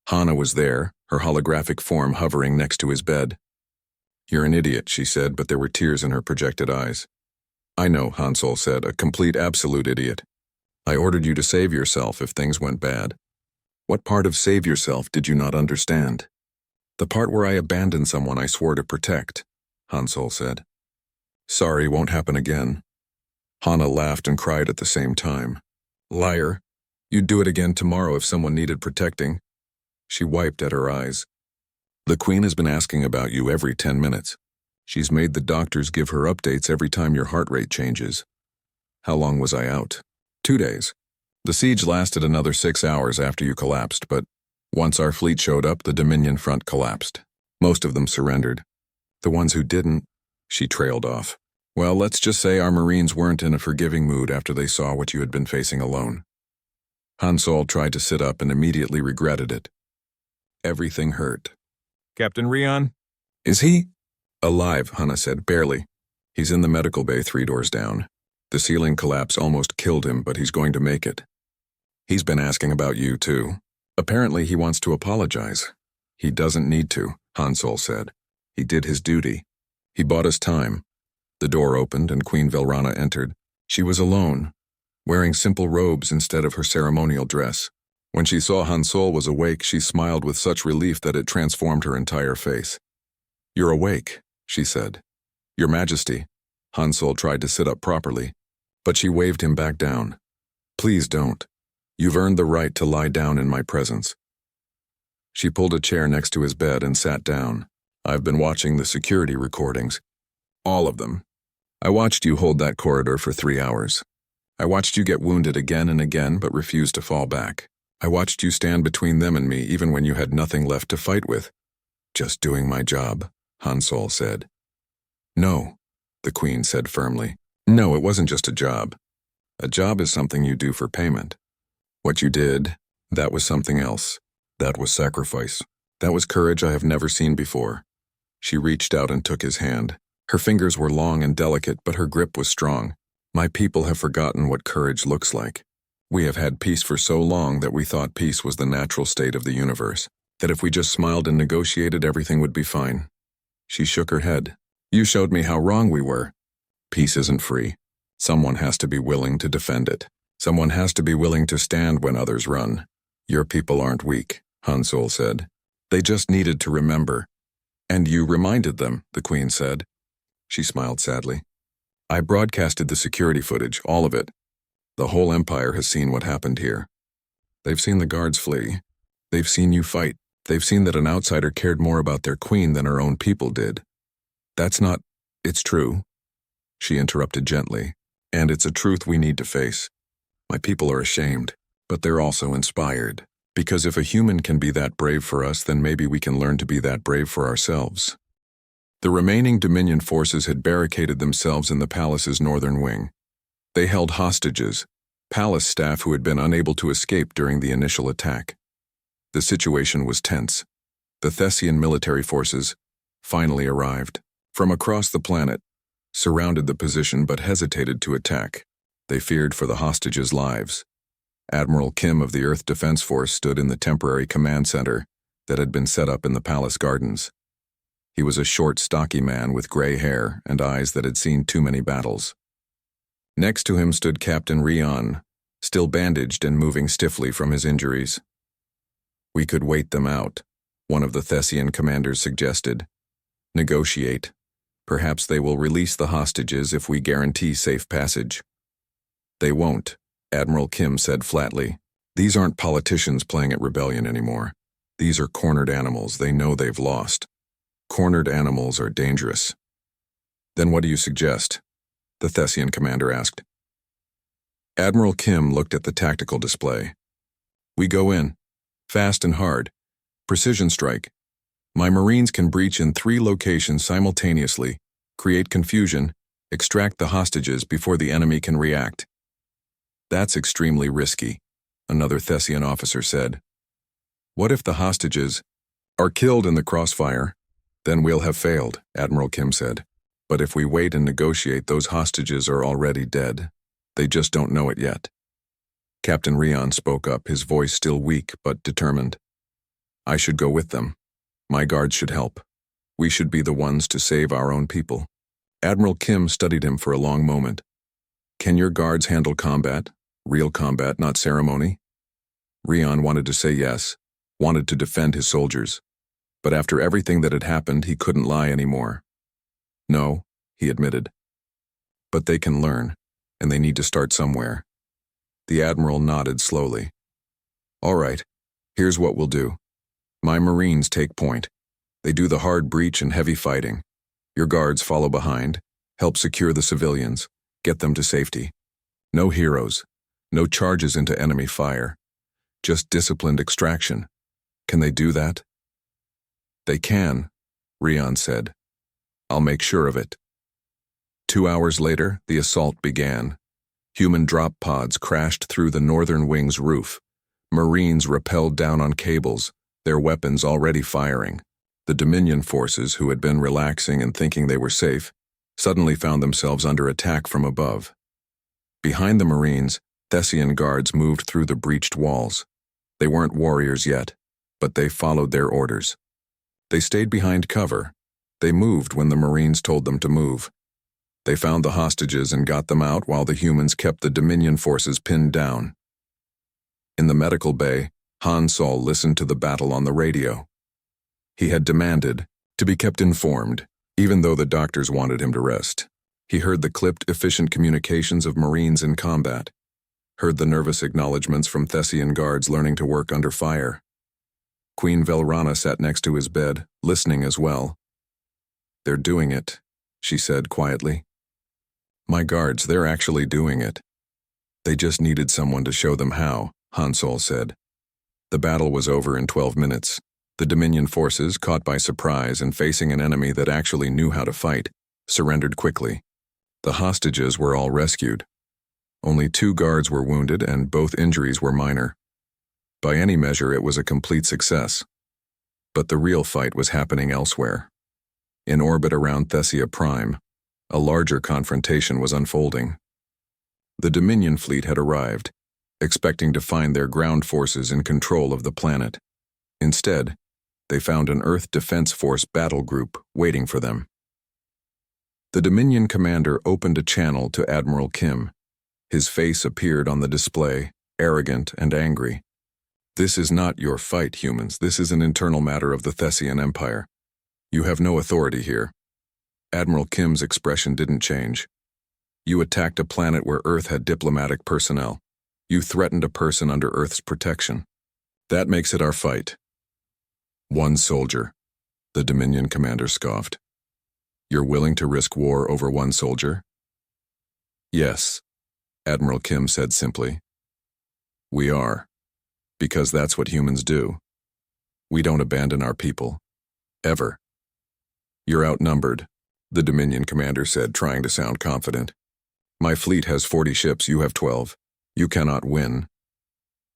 Hana was there, her holographic form hovering next to his bed. You're an idiot, she said, but there were tears in her projected eyes. I know, Han Sol said, a complete absolute idiot. I ordered you to save yourself if things went bad. What part of save yourself did you not understand? The part where I abandoned someone I swore to protect, Han Sol said. Sorry, won't happen again. Hana laughed and cried at the same time. Liar. You'd do it again tomorrow if someone needed protecting. She wiped at her eyes. The Queen has been asking about you every 10 minutes. She's made the doctors give her updates every time your heart rate changes. How long was I out? 2 days. The siege lasted another 6 hours after you collapsed, but once our fleet showed up, the Dominion front collapsed. Most of them surrendered. The ones who didn't, she trailed off. Well, let's just say our Marines weren't in a forgiving mood after they saw what you had been facing alone. Han Sol tried to sit up and immediately regretted it. Everything hurt. Captain Rion? Is he? Alive, Hannah said, barely. He's in the medical bay 3 doors down. The ceiling collapse almost killed him, but he's going to make it. He's been asking about you, too. Apparently he wants to apologize. He doesn't need to, Hansol said. He did his duty. He bought us time. The door opened and Queen Velrana entered. She was alone, wearing simple robes instead of her ceremonial dress. When she saw Hansol was awake, she smiled with such relief that it transformed her entire face. You're awake, she said. Your Majesty. Hansol tried to sit up properly, but she waved him back down. Please don't. You've earned the right to lie down in my presence. She pulled a chair next to his bed and sat down. I've been watching the security recordings. All of them. I watched you hold that corridor for 3 hours. I watched you get wounded again and again but refuse to fall back. I watched you stand between them and me even when you had nothing left to fight with. Just doing my job, Hansol said. No, the Queen said firmly. No, it wasn't just a job. A job is something you do for payment. What you did, that was something else. That was sacrifice. That was courage I have never seen before. She reached out and took his hand. Her fingers were long and delicate, but her grip was strong. My people have forgotten what courage looks like. We have had peace for so long that we thought peace was the natural state of the universe, that if we just smiled and negotiated, everything would be fine. She shook her head. You showed me how wrong we were. Peace isn't free. Someone has to be willing to defend it. Someone has to be willing to stand when others run. Your people aren't weak, Hansol said. They just needed to remember. And you reminded them, the Queen said. She smiled sadly. I broadcasted the security footage, all of it. The whole Empire has seen what happened here. They've seen the guards flee. They've seen you fight. They've seen that an outsider cared more about their queen than her own people did. That's not... It's true. She interrupted gently. And it's a truth we need to face. My people are ashamed, but they're also inspired. Because if a human can be that brave for us, then maybe we can learn to be that brave for ourselves. The remaining Dominion forces had barricaded themselves in the palace's northern wing. They held hostages, palace staff who had been unable to escape during the initial attack. The situation was tense. The Thessian military forces finally arrived. From across the planet, surrounded the position but hesitated to attack. They feared for the hostages' lives. Admiral Kim of the Earth Defense Force stood in the temporary command center that had been set up in the palace gardens. He was a short, stocky man with gray hair and eyes that had seen too many battles. Next to him stood Captain Rion, still bandaged and moving stiffly from his injuries. We could wait them out, one of the Thessian commanders suggested. Negotiate. Perhaps they will release the hostages if we guarantee safe passage. They won't, Admiral Kim said flatly. These aren't politicians playing at rebellion anymore. These are cornered animals. They know they've lost. Cornered animals are dangerous. Then what do you suggest? The Thessian commander asked. Admiral Kim looked at the tactical display. We go in. Fast and hard. Precision strike. My Marines can breach in 3 locations simultaneously, create confusion, extract the hostages before the enemy can react. That's extremely risky, another Thessian officer said. What if the hostages are killed in the crossfire? Then we'll have failed, Admiral Kim said. But if we wait and negotiate, those hostages are already dead. They just don't know it yet. Captain Rion spoke up, his voice still weak but determined. I should go with them. My guards should help. We should be the ones to save our own people. Admiral Kim studied him for a long moment. Can your guards handle combat? Real combat, not ceremony? Rion wanted to say yes, wanted to defend his soldiers. But after everything that had happened, he couldn't lie anymore. No, he admitted. But they can learn, and they need to start somewhere. The Admiral nodded slowly. All right, here's what we'll do. My Marines take point. They do the hard breach and heavy fighting. Your guards follow behind, help secure the civilians, get them to safety. No heroes, no charges into enemy fire. Just disciplined extraction. Can they do that? They can, Rion said. I'll make sure of it. 2 hours later, the assault began. Human drop pods crashed through the northern wing's roof. Marines rappelled down on cables, their weapons already firing. The Dominion forces, who had been relaxing and thinking they were safe, suddenly found themselves under attack from above. Behind the Marines, Thessian guards moved through the breached walls. They weren't warriors yet, but they followed their orders. They stayed behind cover. They moved when the Marines told them to move. They found the hostages and got them out while the humans kept the Dominion forces pinned down. In the medical bay, Han Sol listened to the battle on the radio. He had demanded to be kept informed, even though the doctors wanted him to rest. He heard the clipped, efficient communications of Marines in combat, heard the nervous acknowledgments from Thessian guards learning to work under fire. Queen Velrana sat next to his bed, listening as well. "They're doing it," she said quietly. "My guards, they're actually doing it. They just needed someone to show them how," Han Sol said. The battle was over in 12 minutes. The Dominion forces, caught by surprise and facing an enemy that actually knew how to fight, surrendered quickly. The hostages were all rescued. Only 2 guards were wounded and both injuries were minor. By any measure, it was a complete success. But the real fight was happening elsewhere. In orbit around Thessia Prime, a larger confrontation was unfolding. The Dominion fleet had arrived, expecting to find their ground forces in control of the planet. Instead, they found an Earth Defense Force battle group waiting for them. The Dominion commander opened a channel to Admiral Kim. His face appeared on the display, arrogant and angry. "This is not your fight, humans. This is an internal matter of the Thessian Empire. You have no authority here." Admiral Kim's expression didn't change. "You attacked a planet where Earth had diplomatic personnel. You threatened a person under Earth's protection. That makes it our fight." "One soldier," the Dominion commander scoffed. "You're willing to risk war over one soldier?" "Yes," Admiral Kim said simply. "We are, because that's what humans do. We don't abandon our people. Ever." "You're outnumbered," the Dominion commander said, trying to sound confident. "My fleet has 40 ships, you have 12. You cannot win."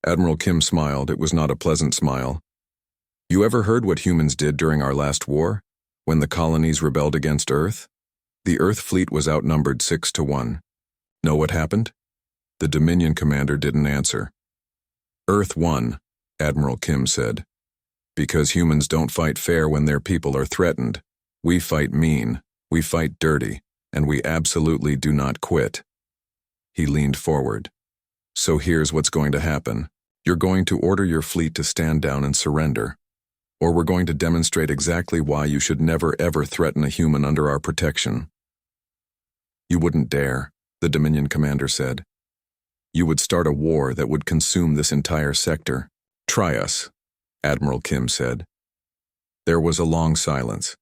Admiral Kim smiled. It was not a pleasant smile. "You ever heard what humans did during our last war, when the colonies rebelled against Earth? The Earth fleet was outnumbered 6-1. Know what happened?" The Dominion commander didn't answer. "Earth won," Admiral Kim said. "Because humans don't fight fair when their people are threatened. We fight mean, we fight dirty, and we absolutely do not quit." He leaned forward. "So here's what's going to happen. You're going to order your fleet to stand down and surrender. Or we're going to demonstrate exactly why you should never ever threaten a human under our protection." "You wouldn't dare," the Dominion commander said. "You would start a war that would consume this entire sector. Try us," Admiral Kim said. There was a long silence.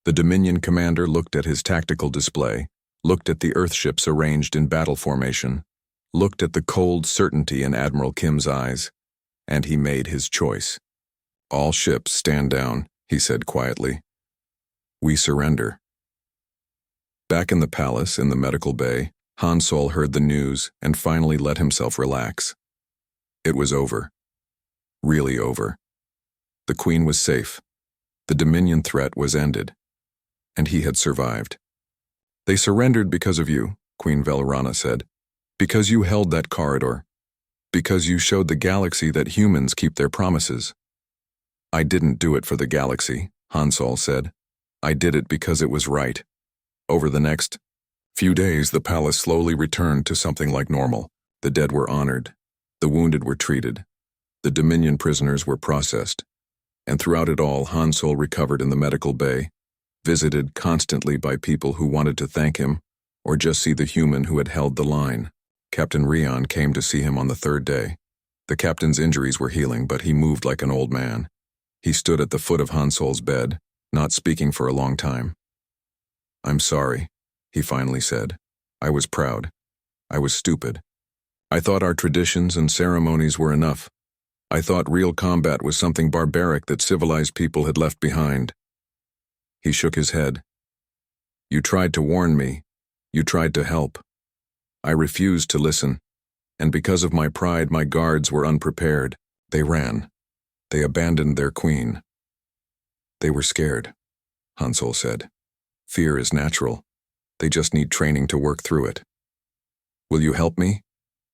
The Dominion commander looked at his tactical display, looked at the Earthships arranged in battle formation, looked at the cold certainty in Admiral Kim's eyes, and he made his choice. "All ships stand down," he said quietly. "We surrender." Back in the palace, in the medical bay, Han Sol heard the news and finally let himself relax. It was over. Really over. The Queen was safe. The Dominion threat was ended. And he had survived. "They surrendered because of you," Queen Velrana said. "Because you held that corridor. Because you showed the galaxy that humans keep their promises." "I didn't do it for the galaxy," Han Sol said. "I did it because it was right." Over the next few days, the palace slowly returned to something like normal. The dead were honored. The wounded were treated. The Dominion prisoners were processed. And throughout it all, Han Sol recovered in the medical bay, visited constantly by people who wanted to thank him or just see the human who had held the line. Captain Rion came to see him on the 3rd day. The captain's injuries were healing, but he moved like an old man. He stood at the foot of Han Sol's bed, not speaking for a long time. "I'm sorry," he finally said. "I was proud. I was stupid. I thought our traditions and ceremonies were enough. I thought real combat was something barbaric that civilized people had left behind." He shook his head. "You tried to warn me. You tried to help. I refused to listen, and because of my pride, my guards were unprepared. They ran. They abandoned their queen. They were scared, Hansol said. Fear is natural. They just need training to work through it. Will you help me?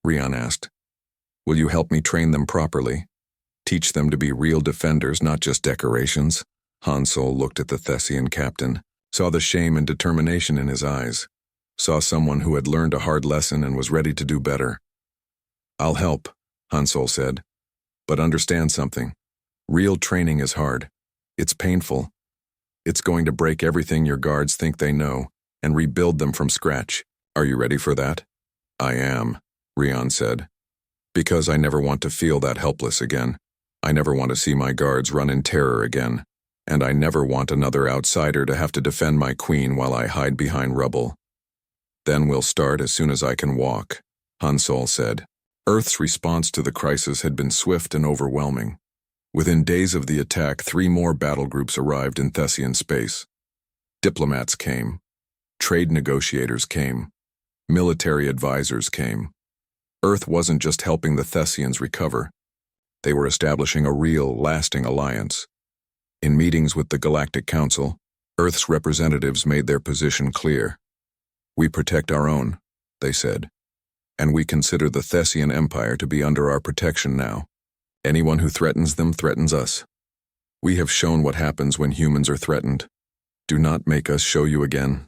Rian asked. Will you help me train them properly? Teach them to be real defenders, not just decorations? Hansol looked at the Thessian captain, saw the shame and determination in his eyes, saw someone who had learned a hard lesson and was ready to do better. I'll help, Hansol said. But understand something. Real training is hard. It's painful. It's going to break everything your guards think they know and rebuild them from scratch. Are you ready for that? I am, Rian said. Because I never want to feel that helpless again. I never want to see my guards run in terror again. And I never want another outsider to have to defend my queen while I hide behind rubble. Then we'll start as soon as I can walk, Hansol said. Earth's response to the crisis had been swift and overwhelming. Within days of the attack, 3 more battle groups arrived in Thessian space. Diplomats came. Trade negotiators came. Military advisors came. Earth wasn't just helping the Thessians recover. They were establishing a real, lasting alliance. In meetings with the Galactic Council, Earth's representatives made their position clear. We protect our own, they said, and we consider the Thessian Empire to be under our protection now. Anyone who threatens them threatens us. We have shown what happens when humans are threatened. Do not make us show you again.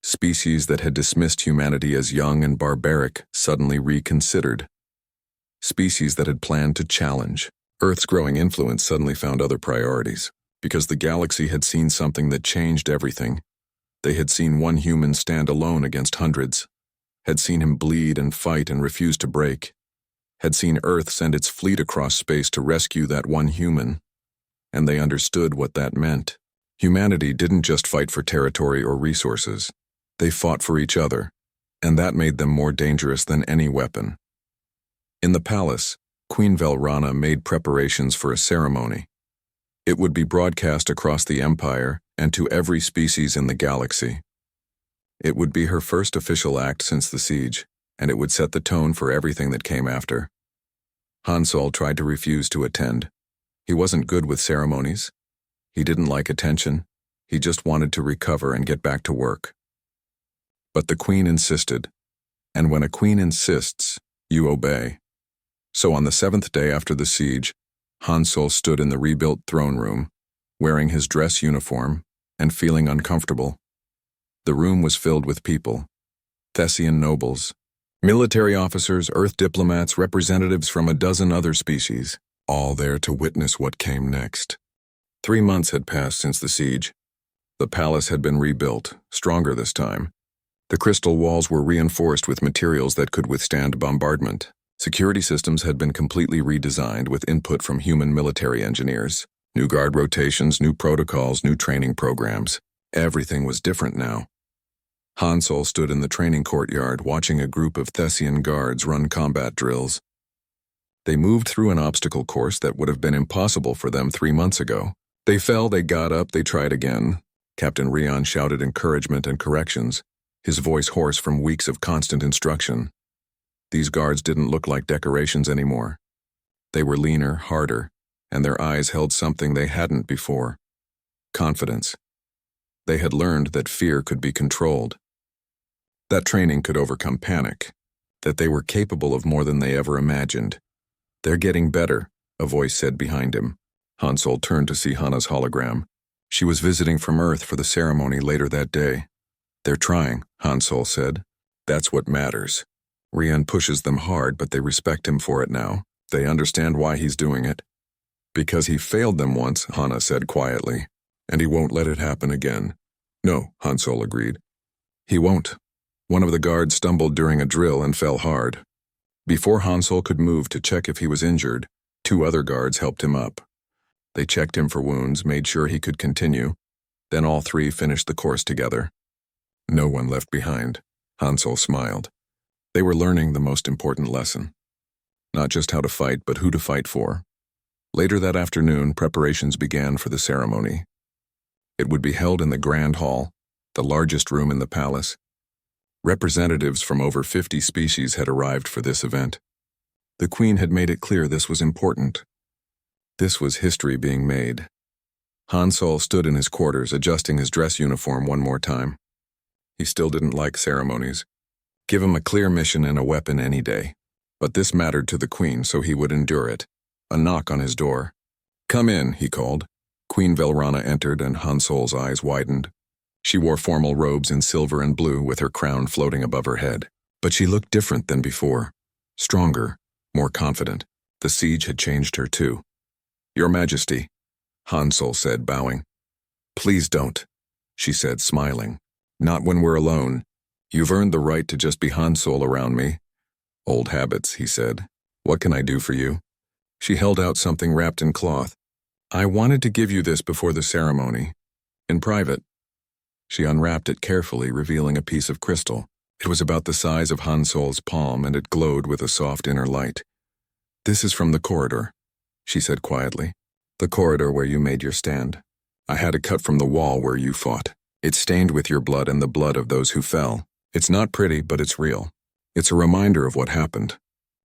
Species that had dismissed humanity as young and barbaric suddenly reconsidered. Species that had planned to challenge. Earth's growing influence suddenly found other priorities, because the galaxy had seen something that changed everything. They had seen one human stand alone against hundreds, had seen him bleed and fight and refuse to break, had seen Earth send its fleet across space to rescue that one human, and they understood what that meant. Humanity didn't just fight for territory or resources. They fought for each other, and that made them more dangerous than any weapon. In the palace, Queen Velrana made preparations for a ceremony. It would be broadcast across the Empire and to every species in the galaxy. It would be her first official act since the siege, and it would set the tone for everything that came after. Hansol tried to refuse to attend. He wasn't good with ceremonies. He didn't like attention. He just wanted to recover and get back to work. But the queen insisted, and when a queen insists, you obey. So on the 7th day after the siege, Hansol stood in the rebuilt throne room, wearing his dress uniform and feeling uncomfortable. The room was filled with people, Thessian nobles, military officers, Earth diplomats, representatives from a dozen other species, all there to witness what came next. 3 months had passed since the siege. The palace had been rebuilt, stronger this time. The crystal walls were reinforced with materials that could withstand bombardment. Security systems had been completely redesigned with input from human military engineers. New guard rotations, new protocols, new training programs. Everything was different now. Hansol stood in the training courtyard watching a group of Thessian guards run combat drills. They moved through an obstacle course that would have been impossible for them 3 months ago. They fell, they got up, they tried again. Captain Rian shouted encouragement and corrections, his voice hoarse from weeks of constant instruction. These guards didn't look like decorations anymore. They were leaner, harder, and their eyes held something they hadn't before. Confidence. They had learned that fear could be controlled. That training could overcome panic. That they were capable of more than they ever imagined. They're getting better, a voice said behind him. Hansol turned to see Hana's hologram. She was visiting from Earth for the ceremony later that day. They're trying, Hansol said. That's what matters. Rian pushes them hard, but they respect him for it now. They understand why he's doing it. Because he failed them once, Hana said quietly, and he won't let it happen again. No, Hansol agreed. He won't. One of the guards stumbled during a drill and fell hard. Before Hansol could move to check if he was injured, 2 other guards helped him up. They checked him for wounds, made sure he could continue. Then all 3 finished the course together. No one left behind. Hansol smiled. They were learning the most important lesson. Not just how to fight, but who to fight for. Later that afternoon, preparations began for the ceremony. It would be held in the Grand Hall, the largest room in the palace. Representatives from over 50 species had arrived for this event. The Queen had made it clear this was important. This was history being made. Han Sol stood in his quarters, adjusting his dress uniform one more time. He still didn't like ceremonies. Give him a clear mission and a weapon any day. But this mattered to the Queen, so he would endure it. A knock on his door. "Come in," he called. Queen Velrana entered, and Han Sol's eyes widened. She wore formal robes in silver and blue, with her crown floating above her head. But she looked different than before. Stronger, more confident. The siege had changed her too. "Your Majesty," Han Sol said, bowing. "Please don't," she said, smiling. "Not when we're alone. You've earned the right to just be Han Sol around me." "Old habits," he said. "What can I do for you?" She held out something wrapped in cloth. "I wanted to give you this before the ceremony. In private." She unwrapped it carefully, revealing a piece of crystal. It was about the size of Han Sol's palm, and it glowed with a soft inner light. "This is from the corridor," she said quietly. "The corridor where you made your stand. I had it cut from the wall where you fought. It's stained with your blood and the blood of those who fell. It's not pretty, but it's real. It's a reminder of what happened,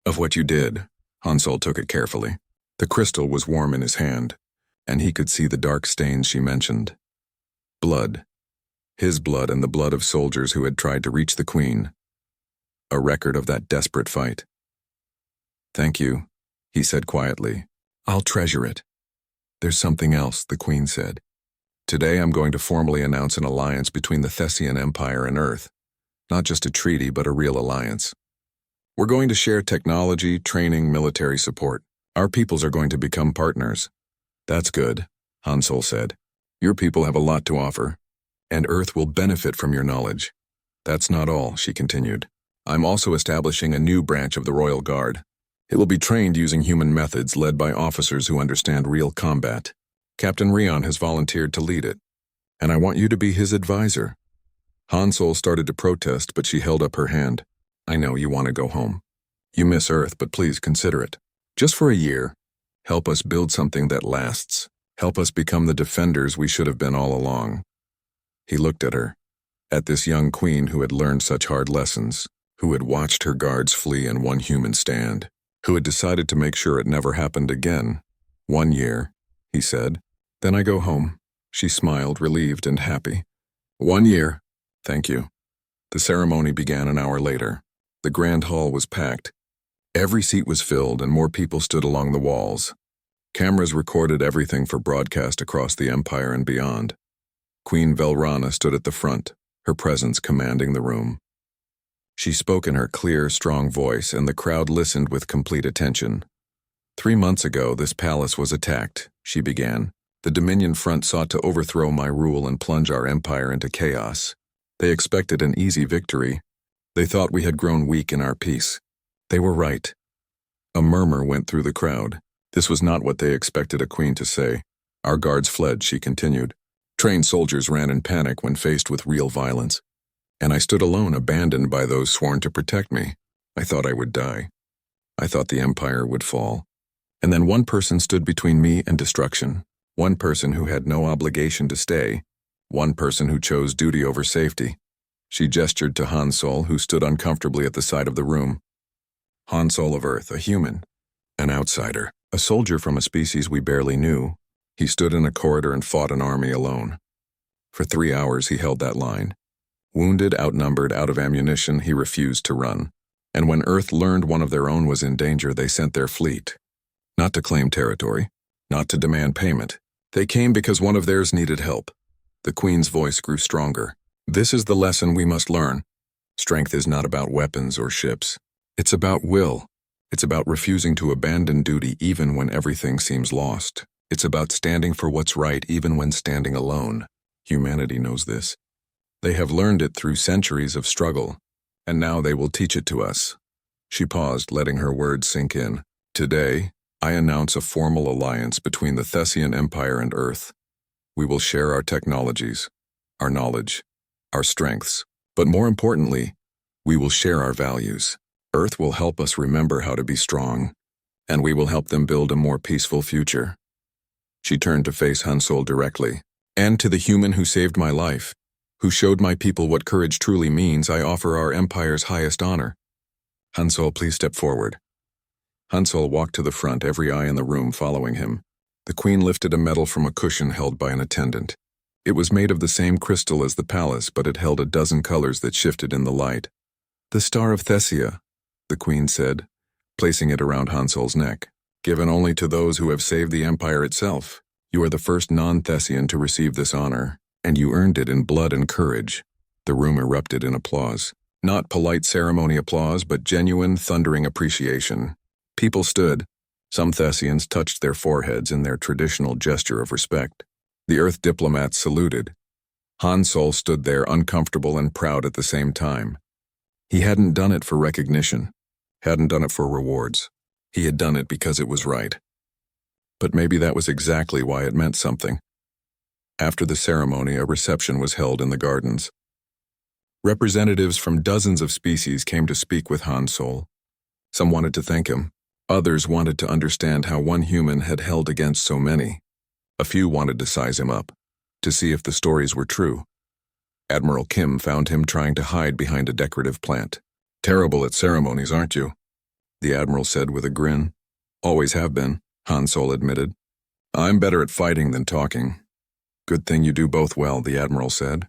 of what you did." Han Sol took it carefully. The crystal was warm in his hand, and he could see the dark stains she mentioned. Blood. His blood and the blood of soldiers who had tried to reach the Queen. A record of that desperate fight. "Thank you," he said quietly. "I'll treasure it." "There's something else," the Queen said. "Today I'm going to formally announce an alliance between the Thessian Empire and Earth. Not just a treaty, but a real alliance. We're going to share technology, training, military support. Our peoples are going to become partners." "That's good," Han Sol said. "Your people have a lot to offer, and Earth will benefit from your knowledge." "That's not all," she continued. "I'm also establishing a new branch of the Royal Guard. It will be trained using human methods, led by officers who understand real combat. Captain Rion has volunteered to lead it, and I want you to be his advisor." Han Sol started to protest, but she held up her hand. "I know you want to go home. You miss Earth, but please consider it. Just for a year, help us build something that lasts. Help us become the defenders we should have been all along." He looked at her, at this young queen who had learned such hard lessons, who had watched her guards flee and one human stand, who had decided to make sure it never happened again. "1 year," he said. "Then I go home." She smiled, relieved and happy. "1 year. Thank you." The ceremony began an hour later. The grand hall was packed. Every seat was filled, and more people stood along the walls. Cameras recorded everything for broadcast across the Empire and beyond. Queen Velrana stood at the front, her presence commanding the room. She spoke in her clear, strong voice, and the crowd listened with complete attention. "3 months ago, this palace was attacked," she began. "The Dominion Front sought to overthrow my rule and plunge our empire into chaos. They expected an easy victory. They thought we had grown weak in our peace. They were right." A murmur went through the crowd. This was not what they expected a queen to say. "Our guards fled," she continued. "Trained soldiers ran in panic when faced with real violence. And I stood alone, abandoned by those sworn to protect me. I thought I would die. I thought the empire would fall. And then one person stood between me and destruction. One person who had no obligation to stay. One person who chose duty over safety." She gestured to Han Sol, who stood uncomfortably at the side of the room. Han Sol of Earth, a human, an outsider, a soldier from a species we barely knew. He stood in a corridor and fought an army alone. For 3 hours he held that line. Wounded, outnumbered, out of ammunition, he refused to run. And when Earth learned one of their own was in danger, they sent their fleet. Not to claim territory, not to demand payment. They came because one of theirs needed help. The Queen's voice grew stronger. "This is the lesson we must learn. Strength is not about weapons or ships. It's about will. It's about refusing to abandon duty even when everything seems lost. It's about standing for what's right even when standing alone. Humanity knows this. They have learned it through centuries of struggle, and now they will teach it to us." She paused, letting her words sink in. "Today, I announce a formal alliance between the Thessian Empire and Earth. We will share our technologies, our knowledge, our strengths, but more importantly, we will share our values. Earth will help us remember how to be strong, and we will help them build a more peaceful future." She turned to face Han Sol directly. "And to the human who saved my life, who showed my people what courage truly means, I offer our empire's highest honor. Han Sol, please step forward." Han Sol walked to the front, every eye in the room following him. The queen lifted a medal from a cushion held by an attendant. It was made of the same crystal as the palace, but it held a dozen colors that shifted in the light. "The Star of Thessia," the queen said, placing it around Hansol's neck. "Given only to those who have saved the empire itself. You are the first non-Thessian to receive this honor, and you earned it in blood and courage." The room erupted in applause. Not polite ceremony applause, but genuine, thundering appreciation. People stood. Some Thessians touched their foreheads in their traditional gesture of respect. The Earth diplomats saluted. Hansol stood there uncomfortable and proud at the same time. He hadn't done it for recognition, hadn't done it for rewards. He had done it because it was right. But maybe that was exactly why it meant something. After the ceremony, a reception was held in the gardens. Representatives from dozens of species came to speak with Hansol. Some wanted to thank him. Others wanted to understand how one human had held against so many. A few wanted to size him up, to see if the stories were true. Admiral Kim found him trying to hide behind a decorative plant. "Terrible at ceremonies, aren't you?" the admiral said with a grin. "Always have been," Hansol admitted. "I'm better at fighting than talking." "Good thing you do both well," the admiral said.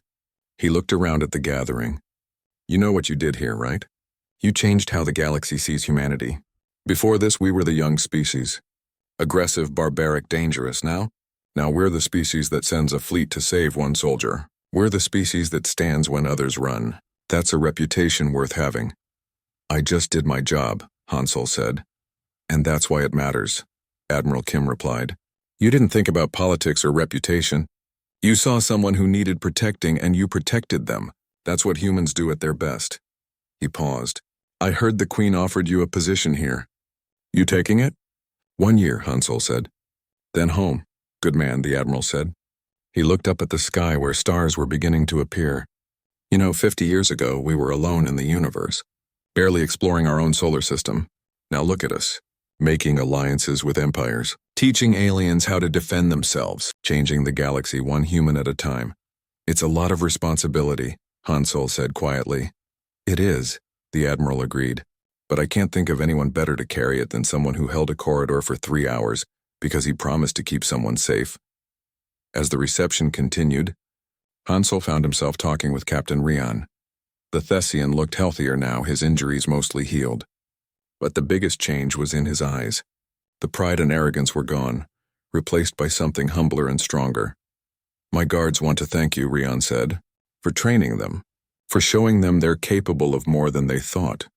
He looked around at the gathering. "You know what you did here, right? You changed how the galaxy sees humanity. Before this, we were the young species. Aggressive, barbaric, dangerous. Now we're the species that sends a fleet to save one soldier. We're the species that stands when others run. That's a reputation worth having." "I just did my job," Hansol said. "And that's why it matters," Admiral Kim replied. "You didn't think about politics or reputation. You saw someone who needed protecting and you protected them. That's what humans do at their best." He paused. "I heard the Queen offered you a position here. You taking it?" "1 year," Hansol said. "Then home." "Good man," the Admiral said. He looked up at the sky where stars were beginning to appear. 50 years ago, we were alone in the universe, barely exploring our own solar system. Now look at us, making alliances with empires, teaching aliens how to defend themselves, changing the galaxy one human at a time. It's a lot of responsibility," Hansol said quietly. "It is," the Admiral agreed. "But I can't think of anyone better to carry it than someone who held a corridor for 3 hours because he promised to keep someone safe." As the reception continued, Hansol found himself talking with Captain Rian. The Thessian looked healthier now, his injuries mostly healed. But the biggest change was in his eyes. The pride and arrogance were gone, replaced by something humbler and stronger. "My guards want to thank you," Rian said, "for training them, for showing them they're capable of more than they thought.